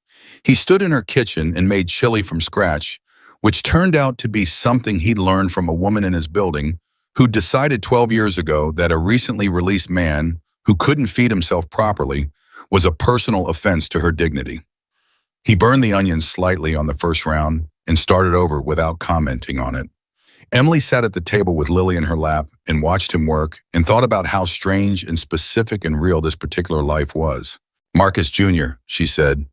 He stood in her kitchen and made chili from scratch, which turned out to be something he'd learned from a woman in his building who decided 12 years ago that a recently released man who couldn't feed himself properly was a personal offense to her dignity. He burned the onions slightly on the first round and started over without commenting on it. Emily sat at the table with Lily in her lap and watched him work and thought about how strange and specific and real this particular life was. Marcus Jr., she said.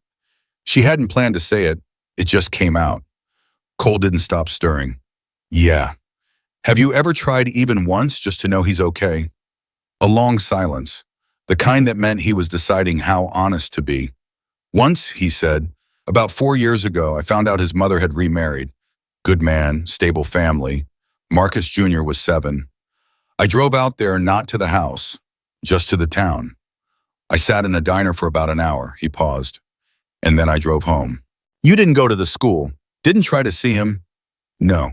She hadn't planned to say it. It just came out. Cole didn't stop stirring. Yeah. Have you ever tried even once just to know he's okay? A long silence, the kind that meant he was deciding how honest to be. Once, he said, about 4 years ago, I found out his mother had remarried. Good man, stable family. Marcus Jr. was 7. I drove out there, not to the house, just to the town. I sat in a diner for about an hour, he paused, and then I drove home. You didn't go to the school, didn't try to see him? No.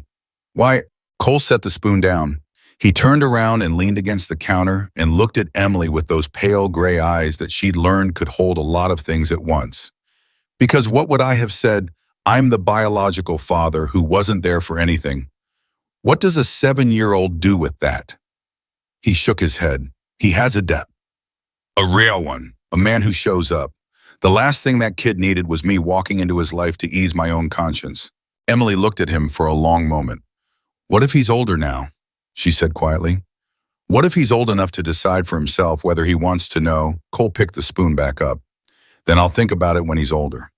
Why? Cole set the spoon down. He turned around and leaned against the counter and looked at Emily with those pale gray eyes that she'd learned could hold a lot of things at once. Because what would I have said? I'm the biological father who wasn't there for anything. What does a 7-year-old do with that? He shook his head. He has a depth. A real one. A man who shows up. The last thing that kid needed was me walking into his life to ease my own conscience. Emily looked at him for a long moment. What if he's older now? She said quietly. What if he's old enough to decide for himself whether he wants to know? Cole picked the spoon back up. Then I'll think about it when he's older.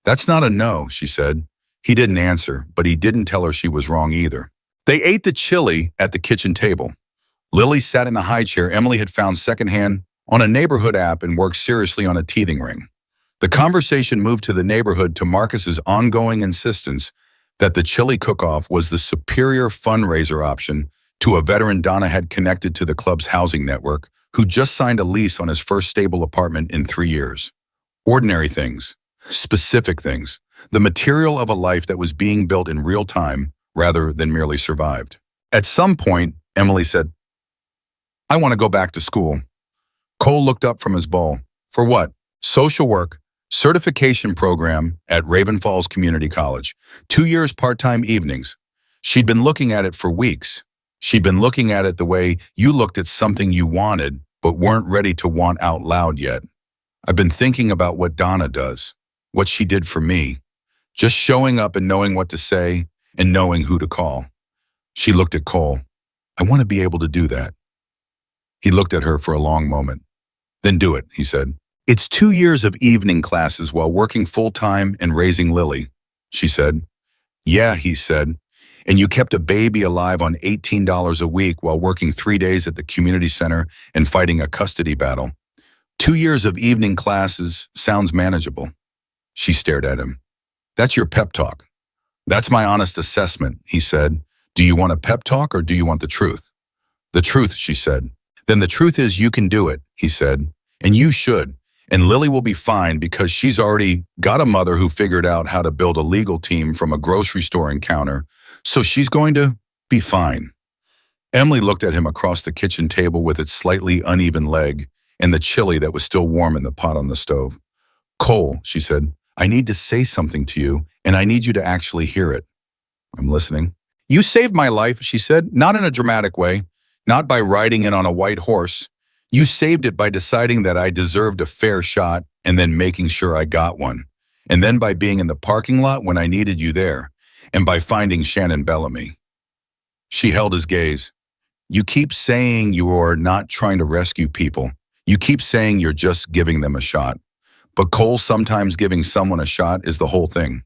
That's not a no, she said. He didn't answer, but he didn't tell her she was wrong either. They ate the chili at the kitchen table. Lily sat in the high chair Emily had found secondhand on a neighborhood app and worked seriously on a teething ring. The conversation moved to the neighborhood to Marcus's ongoing insistence that the chili cook-off was the superior fundraiser option to a veteran Donna had connected to the club's housing network, who just signed a lease on his first stable apartment in 3 years. Ordinary things. Specific things, the material of a life that was being built in real time rather than merely survived. At some point, Emily said, I want to go back to school. Cole looked up from his bowl. For what? Social work, certification program at Raven Falls Community College. 2 years part-time evenings. She'd been looking at it for weeks. She'd been looking at it the way you looked at something you wanted but weren't ready to want out loud yet. I've been thinking about what Donna does. What she did for me, just showing up and knowing what to say and knowing who to call. She looked at Cole. I want to be able to do that. He looked at her for a long moment. Then do it, he said. It's 2 years of evening classes while working full-time and raising Lily, she said. Yeah, he said. And you kept a baby alive on $18 a week while working 3 days at the community center and fighting a custody battle. 2 years of evening classes sounds manageable. She stared at him. That's your pep talk. That's my honest assessment, he said. Do you want a pep talk or do you want the truth? The truth, she said. Then the truth is you can do it, he said. And you should. And Lily will be fine because she's already got a mother who figured out how to build a legal team from a grocery store encounter. So she's going to be fine. Emily looked at him across the kitchen table with its slightly uneven leg and the chili that was still warm in the pot on the stove. Cole, she said, I need to say something to you, and I need you to actually hear it. I'm listening. You saved my life, she said, not in a dramatic way, not by riding in on a white horse. You saved it by deciding that I deserved a fair shot and then making sure I got one. And then by being in the parking lot when I needed you there, and by finding Shannon Bellamy. She held his gaze. You keep saying you are not trying to rescue people. You keep saying you're just giving them a shot. But Cole, sometimes giving someone a shot is the whole thing.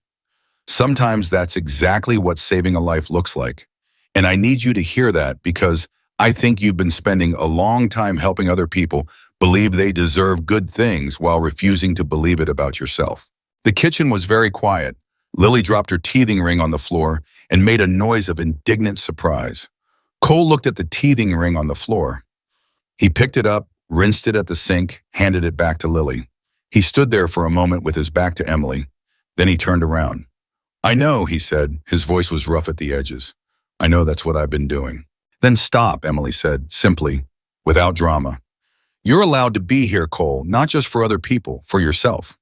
Sometimes that's exactly what saving a life looks like. And I need you to hear that because I think you've been spending a long time helping other people believe they deserve good things while refusing to believe it about yourself. The kitchen was very quiet. Lily dropped her teething ring on the floor and made a noise of indignant surprise. Cole looked at the teething ring on the floor. He picked it up, rinsed it at the sink, handed it back to Lily. He stood there for a moment with his back to Emily. Then he turned around. I know, he said. His voice was rough at the edges. I know that's what I've been doing. Then stop, Emily said, simply, without drama. You're allowed to be here, Cole, not just for other people, for yourself.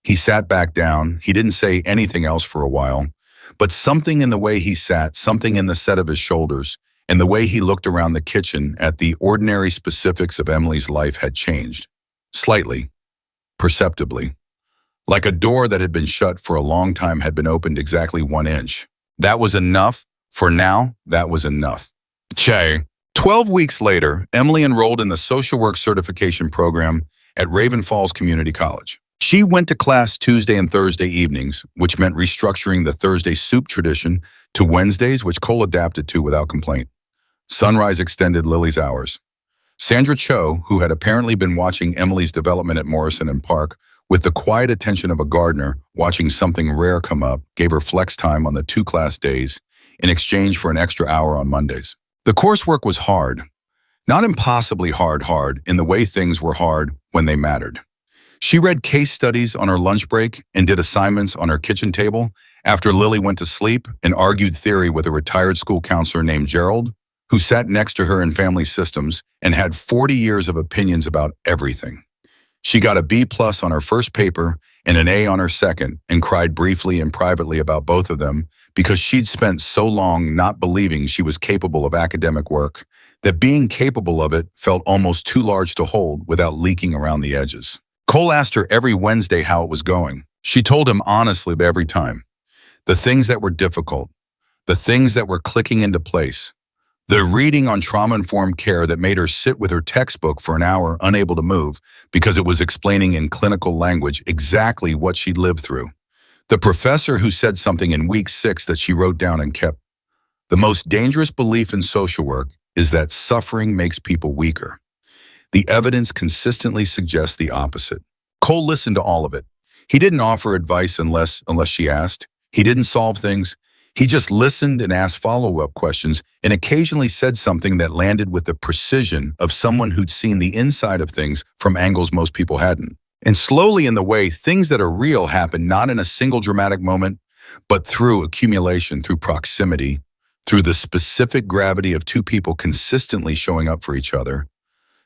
He sat back down. He didn't say anything else for a while, but something in the way he sat, something in the set of his shoulders, and the way he looked around the kitchen at the ordinary specifics of Emily's life had changed. Slightly, perceptibly. Like a door that had been shut for a long time had been opened exactly 1 inch. That was enough. For now, that was enough. Che. 12 weeks later, Emily enrolled in the social work certification program at Raven Falls Community College. She went to class Tuesday and Thursday evenings, which meant restructuring the Thursday soup tradition to Wednesdays, which Cole adapted to without complaint. Sunrise extended Lily's hours. Sandra Cho, who had apparently been watching Emily's development at Morrison and Park with the quiet attention of a gardener watching something rare come up, gave her flex time on the 2 class days in exchange for an extra hour on Mondays. The coursework was hard. Not impossibly hard in the way things were hard when they mattered. She read case studies on her lunch break and did assignments on her kitchen table after Lily went to sleep and argued theory with a retired school counselor named Gerald, who sat next to her in family systems and had 40 years of opinions about everything. She got a B+ on her first paper and an A on her second and cried briefly and privately about both of them because she'd spent so long not believing she was capable of academic work that being capable of it felt almost too large to hold without leaking around the edges. Cole asked her every Wednesday how it was going. She told him honestly every time. The things that were difficult, the things that were clicking into place, the reading on trauma-informed care that made her sit with her textbook for an hour unable to move because it was explaining in clinical language exactly what she'd lived through. The professor who said something in week 6 that she wrote down and kept. The most dangerous belief in social work is that suffering makes people weaker. The evidence consistently suggests the opposite. Cole listened to all of it. He didn't offer advice unless she asked. He didn't solve things. He just listened and asked follow-up questions and occasionally said something that landed with the precision of someone who'd seen the inside of things from angles most people hadn't. And slowly in the way, things that are real happen not in a single dramatic moment, but through accumulation, through proximity, through the specific gravity of 2 people consistently showing up for each other.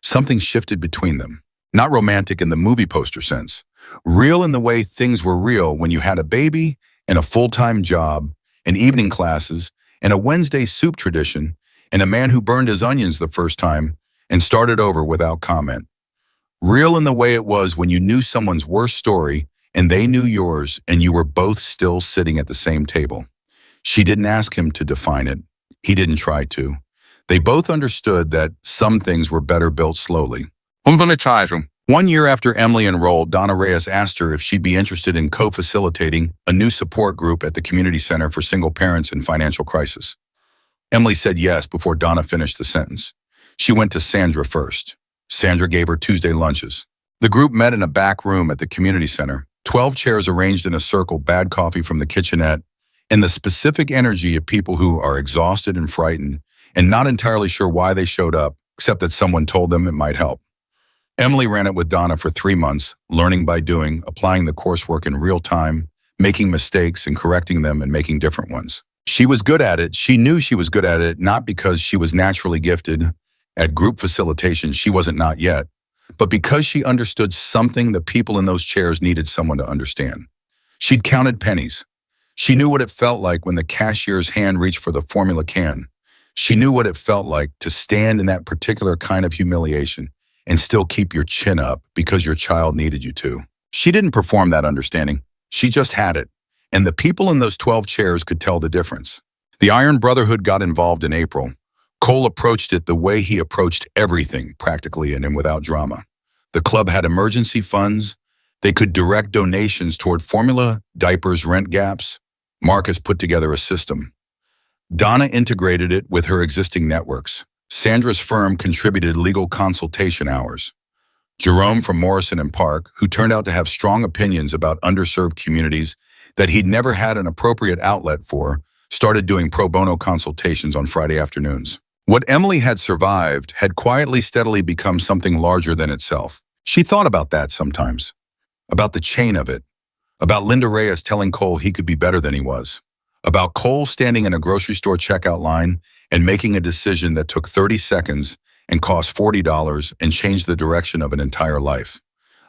Something shifted between them. Not romantic in the movie poster sense. Real in the way things were real when you had a baby and a full-time job and evening classes, and a Wednesday soup tradition, and a man who burned his onions the first time and started over without comment. Real in the way it was when you knew someone's worst story and they knew yours and you were both still sitting at the same table. She didn't ask him to define it. He didn't try to. They both understood that some things were better built slowly. Unbearable. 1 year after Emily enrolled, Donna Reyes asked her if she'd be interested in co-facilitating a new support group at the community center for single parents in financial crisis. Emily said yes before Donna finished the sentence. She went to Sandra first. Sandra gave her Tuesday lunches. The group met in a back room at the community center, 12 chairs arranged in a circle, bad coffee from the kitchenette, and the specific energy of people who are exhausted and frightened and not entirely sure why they showed up, except that someone told them it might help. Emily ran it with Donna for 3 months, learning by doing, applying the coursework in real time, making mistakes and correcting them and making different ones. She was good at it. She knew she was good at it, not because she was naturally gifted at group facilitation. She wasn't, not yet, but because she understood something the people in those chairs needed someone to understand. She'd counted pennies. She knew what it felt like when the cashier's hand reached for the formula can. She knew what it felt like to stand in that particular kind of humiliation and still keep your chin up because your child needed you to. She didn't perform that understanding. She just had it. And the people in those 12 chairs could tell the difference. The Iron Brotherhood got involved in April. Cole approached it the way he approached everything, practically and without drama. The club had emergency funds. They could direct donations toward formula, diapers, rent gaps. Marcus put together a system. Donna integrated it with her existing networks. Sandra's firm contributed legal consultation hours. Jerome from Morrison and Park, who turned out to have strong opinions about underserved communities that he'd never had an appropriate outlet for, started doing pro bono consultations on Friday afternoons. What Emily had survived had quietly, steadily become something larger than itself. She thought about that sometimes, about the chain of it, about Linda Reyes telling Cole he could be better than he was, about Cole standing in a grocery store checkout line and making a decision that took 30 seconds and cost $40 and changed the direction of an entire life,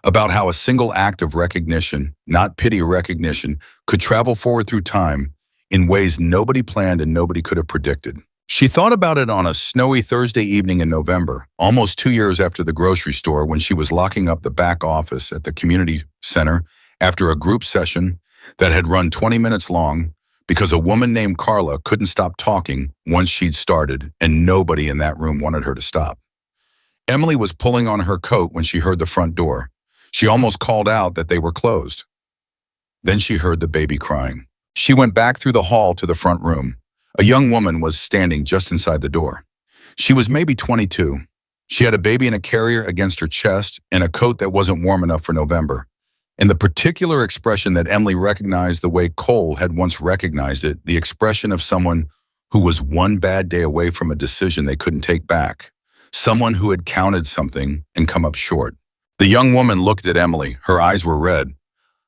about how a single act of recognition, not pity or recognition, could travel forward through time in ways nobody planned and nobody could have predicted. She thought about it on a snowy Thursday evening in November, almost 2 years after the grocery store, when she was locking up the back office at the community center after a group session that had run 20 minutes long because a woman named Carla couldn't stop talking once she'd started, and nobody in that room wanted her to stop. Emily was pulling on her coat when she heard the front door. She almost called out that they were closed. Then she heard the baby crying. She went back through the hall to the front room. A young woman was standing just inside the door. She was maybe 22. She had a baby in a carrier against her chest and a coat that wasn't warm enough for November. And the particular expression that Emily recognized the way Cole had once recognized it, the expression of someone who was one bad day away from a decision they couldn't take back, someone who had counted something and come up short. The young woman looked at Emily. Her eyes were red.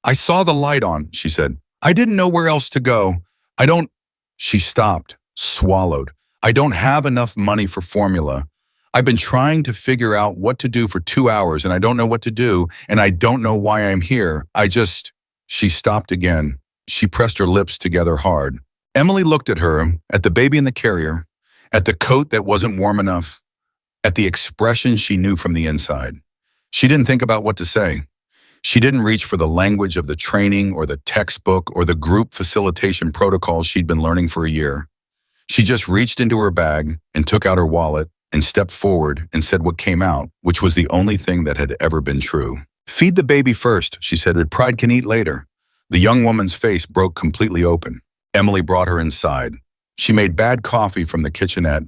"I saw the light on," she said. "I didn't know where else to go. I don't..." She stopped, swallowed. "I don't have enough money for formula. I've been trying to figure out what to do for 2 hours, and I don't know what to do, and I don't know why I'm here. I just..." She stopped again. She pressed her lips together hard. Emily looked at her, at the baby in the carrier, at the coat that wasn't warm enough, at the expression she knew from the inside. She didn't think about what to say. She didn't reach for the language of the training or the textbook or the group facilitation protocols she'd been learning for a year. She just reached into her bag and took out her wallet and stepped forward and said what came out, which was the only thing that had ever been true. "Feed the baby first," she said, "but pride can eat later." The young woman's face broke completely open. Emily brought her inside. She made bad coffee from the kitchenette.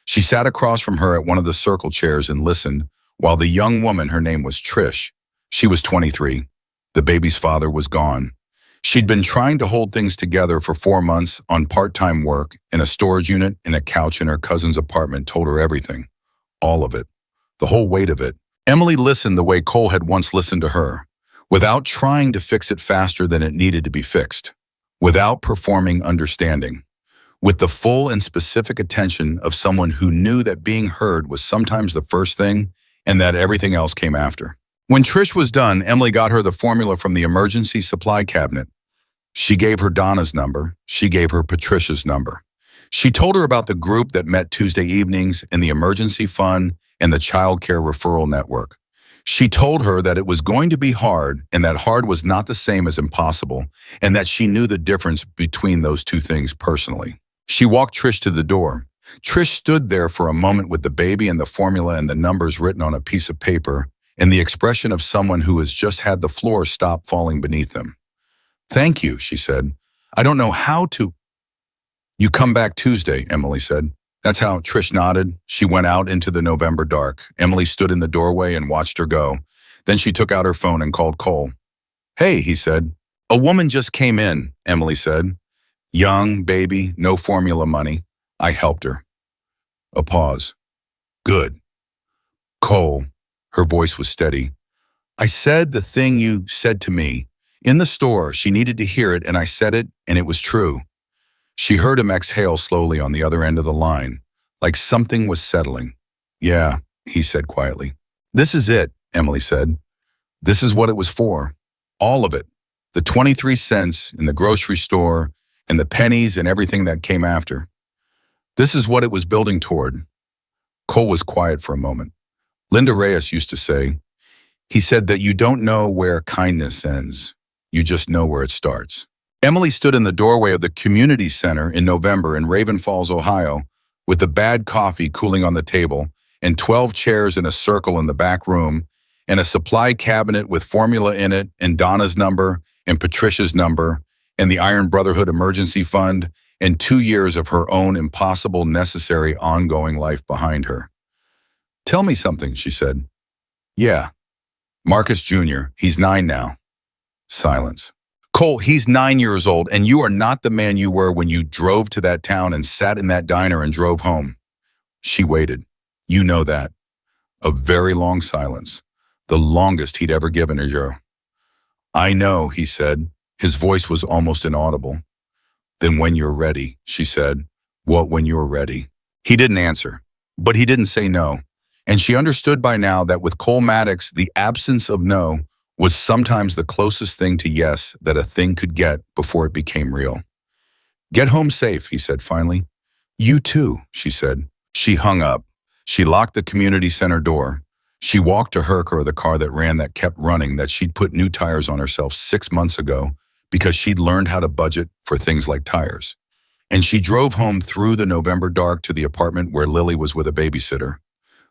She sat across from her at one of the circle chairs and listened, while the young woman, her name was Trish, she was 23. The baby's father was gone. She'd been trying to hold things together for 4 months on part-time work in a storage unit, and a couch in her cousin's apartment told her everything. All of it. The whole weight of it. Emily listened the way Cole had once listened to her, without trying to fix it faster than it needed to be fixed, without performing understanding, with the full and specific attention of someone who knew that being heard was sometimes the first thing and that everything else came after. When Trish was done, Emily got her the formula from the emergency supply cabinet. She gave her Donna's number. She gave her Patricia's number. She told her about the group that met Tuesday evenings in the emergency fund and the child care referral network. She told her that it was going to be hard and that hard was not the same as impossible and that she knew the difference between those two things personally. She walked Trish to the door. Trish stood there for a moment with the baby and the formula and the numbers written on a piece of paper and the expression of someone who has just had the floor stop falling beneath them. "Thank you," she said. "I don't know how to—" "You come back Tuesday," Emily said. That's how Trish nodded. She went out into the November dark. Emily stood in the doorway and watched her go. Then she took out her phone and called Cole. "Hey," he said. "A woman just came in," Emily said. "Young, baby, no formula money. I helped her." A pause. "Good." "Cole," her voice was steady. "I said the thing you said to me. In the store, she needed to hear it, and I said it, and it was true." She heard him exhale slowly on the other end of the line, like something was settling. "Yeah," he said quietly. "This is it," Emily said. "This is what it was for. All of it. The 23 cents in the grocery store and the pennies and everything that came after. This is what it was building toward." Cole was quiet for a moment. Linda Reyes used to say, he said that you don't know where kindness ends. You just know where it starts. Emily stood in the doorway of the community center in November in Raven Falls, Ohio, with the bad coffee cooling on the table and 12 chairs in a circle in the back room and a supply cabinet with formula in it and Donna's number and Patricia's number and the Iron Brotherhood Emergency Fund and 2 years of her own impossible, necessary, ongoing life behind her. "Tell me something," she said. "Yeah. Marcus Jr., he's 9 now." Silence. "Cole, he's 9 years old, and you are not the man you were when you drove to that town and sat in that diner and drove home." She waited. "You know that." A very long silence, the longest he'd ever given her. "I know," he said. His voice was almost inaudible. "Then when you're ready," she said. "What when you're ready?" He didn't answer, but he didn't say no. And she understood by now that with Cole Maddox, the absence of no was sometimes the closest thing to yes that a thing could get before it became real. "Get home safe," he said finally. "You too," she said. She hung up. She locked the community center door. She walked to her car, the car that kept running, that she'd put new tires on herself 6 months ago because she'd learned how to budget for things like tires. And she drove home through the November dark to the apartment where Lily was with a babysitter.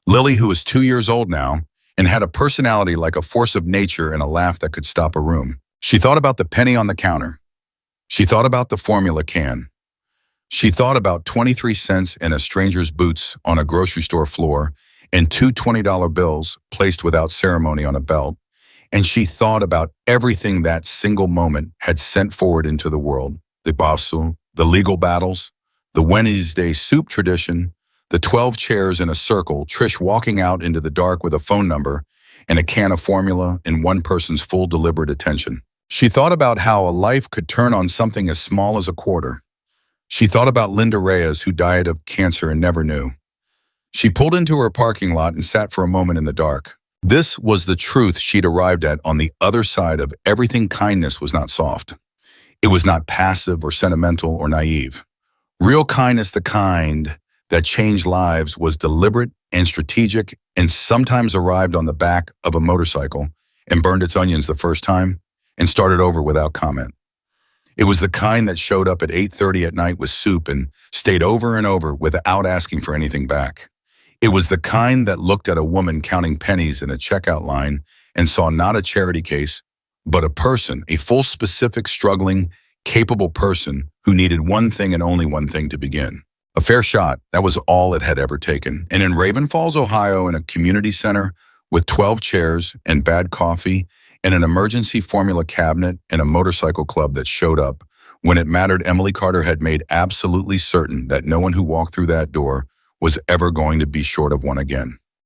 Lily, who was 2 years old now, and had a personality like a force of nature and a laugh that could stop a room. She thought about the penny on the counter. She thought about the formula can. She thought about 23 cents in a stranger's boots on a grocery store floor and 2 $20 bills placed without ceremony on a belt. And she thought about everything that single moment had sent forward into the world. The basu, the legal battles, the Wednesday soup tradition, the 12 chairs in a circle, Trish walking out into the dark with a phone number and a can of formula in one person's full deliberate attention. She thought about how a life could turn on something as small as a quarter. She thought about Linda Reyes, who died of cancer and never knew. She pulled into her parking lot and sat for a moment in the dark. This was the truth she'd arrived at on the other side of everything. Kindness was not soft. It was not passive or sentimental or naive. Real kindness, the kind that changed lives, was deliberate and strategic and sometimes arrived on the back of a motorcycle and burned its onions the first time and started over without comment. It was the kind that showed up at 8:30 at night with soup and stayed over and over without asking for anything back. It was the kind that looked at a woman counting pennies in a checkout line and saw not a charity case, but a person, a full, specific, struggling, capable person who needed one thing and only one thing to begin. A fair shot, that was all it had ever taken. And in Raven Falls, Ohio, in a community center with 12 chairs and bad coffee and an emergency formula cabinet and a motorcycle club that showed up when it mattered, Emily Carter had made absolutely certain that no one who walked through that door was ever going to be short of one again.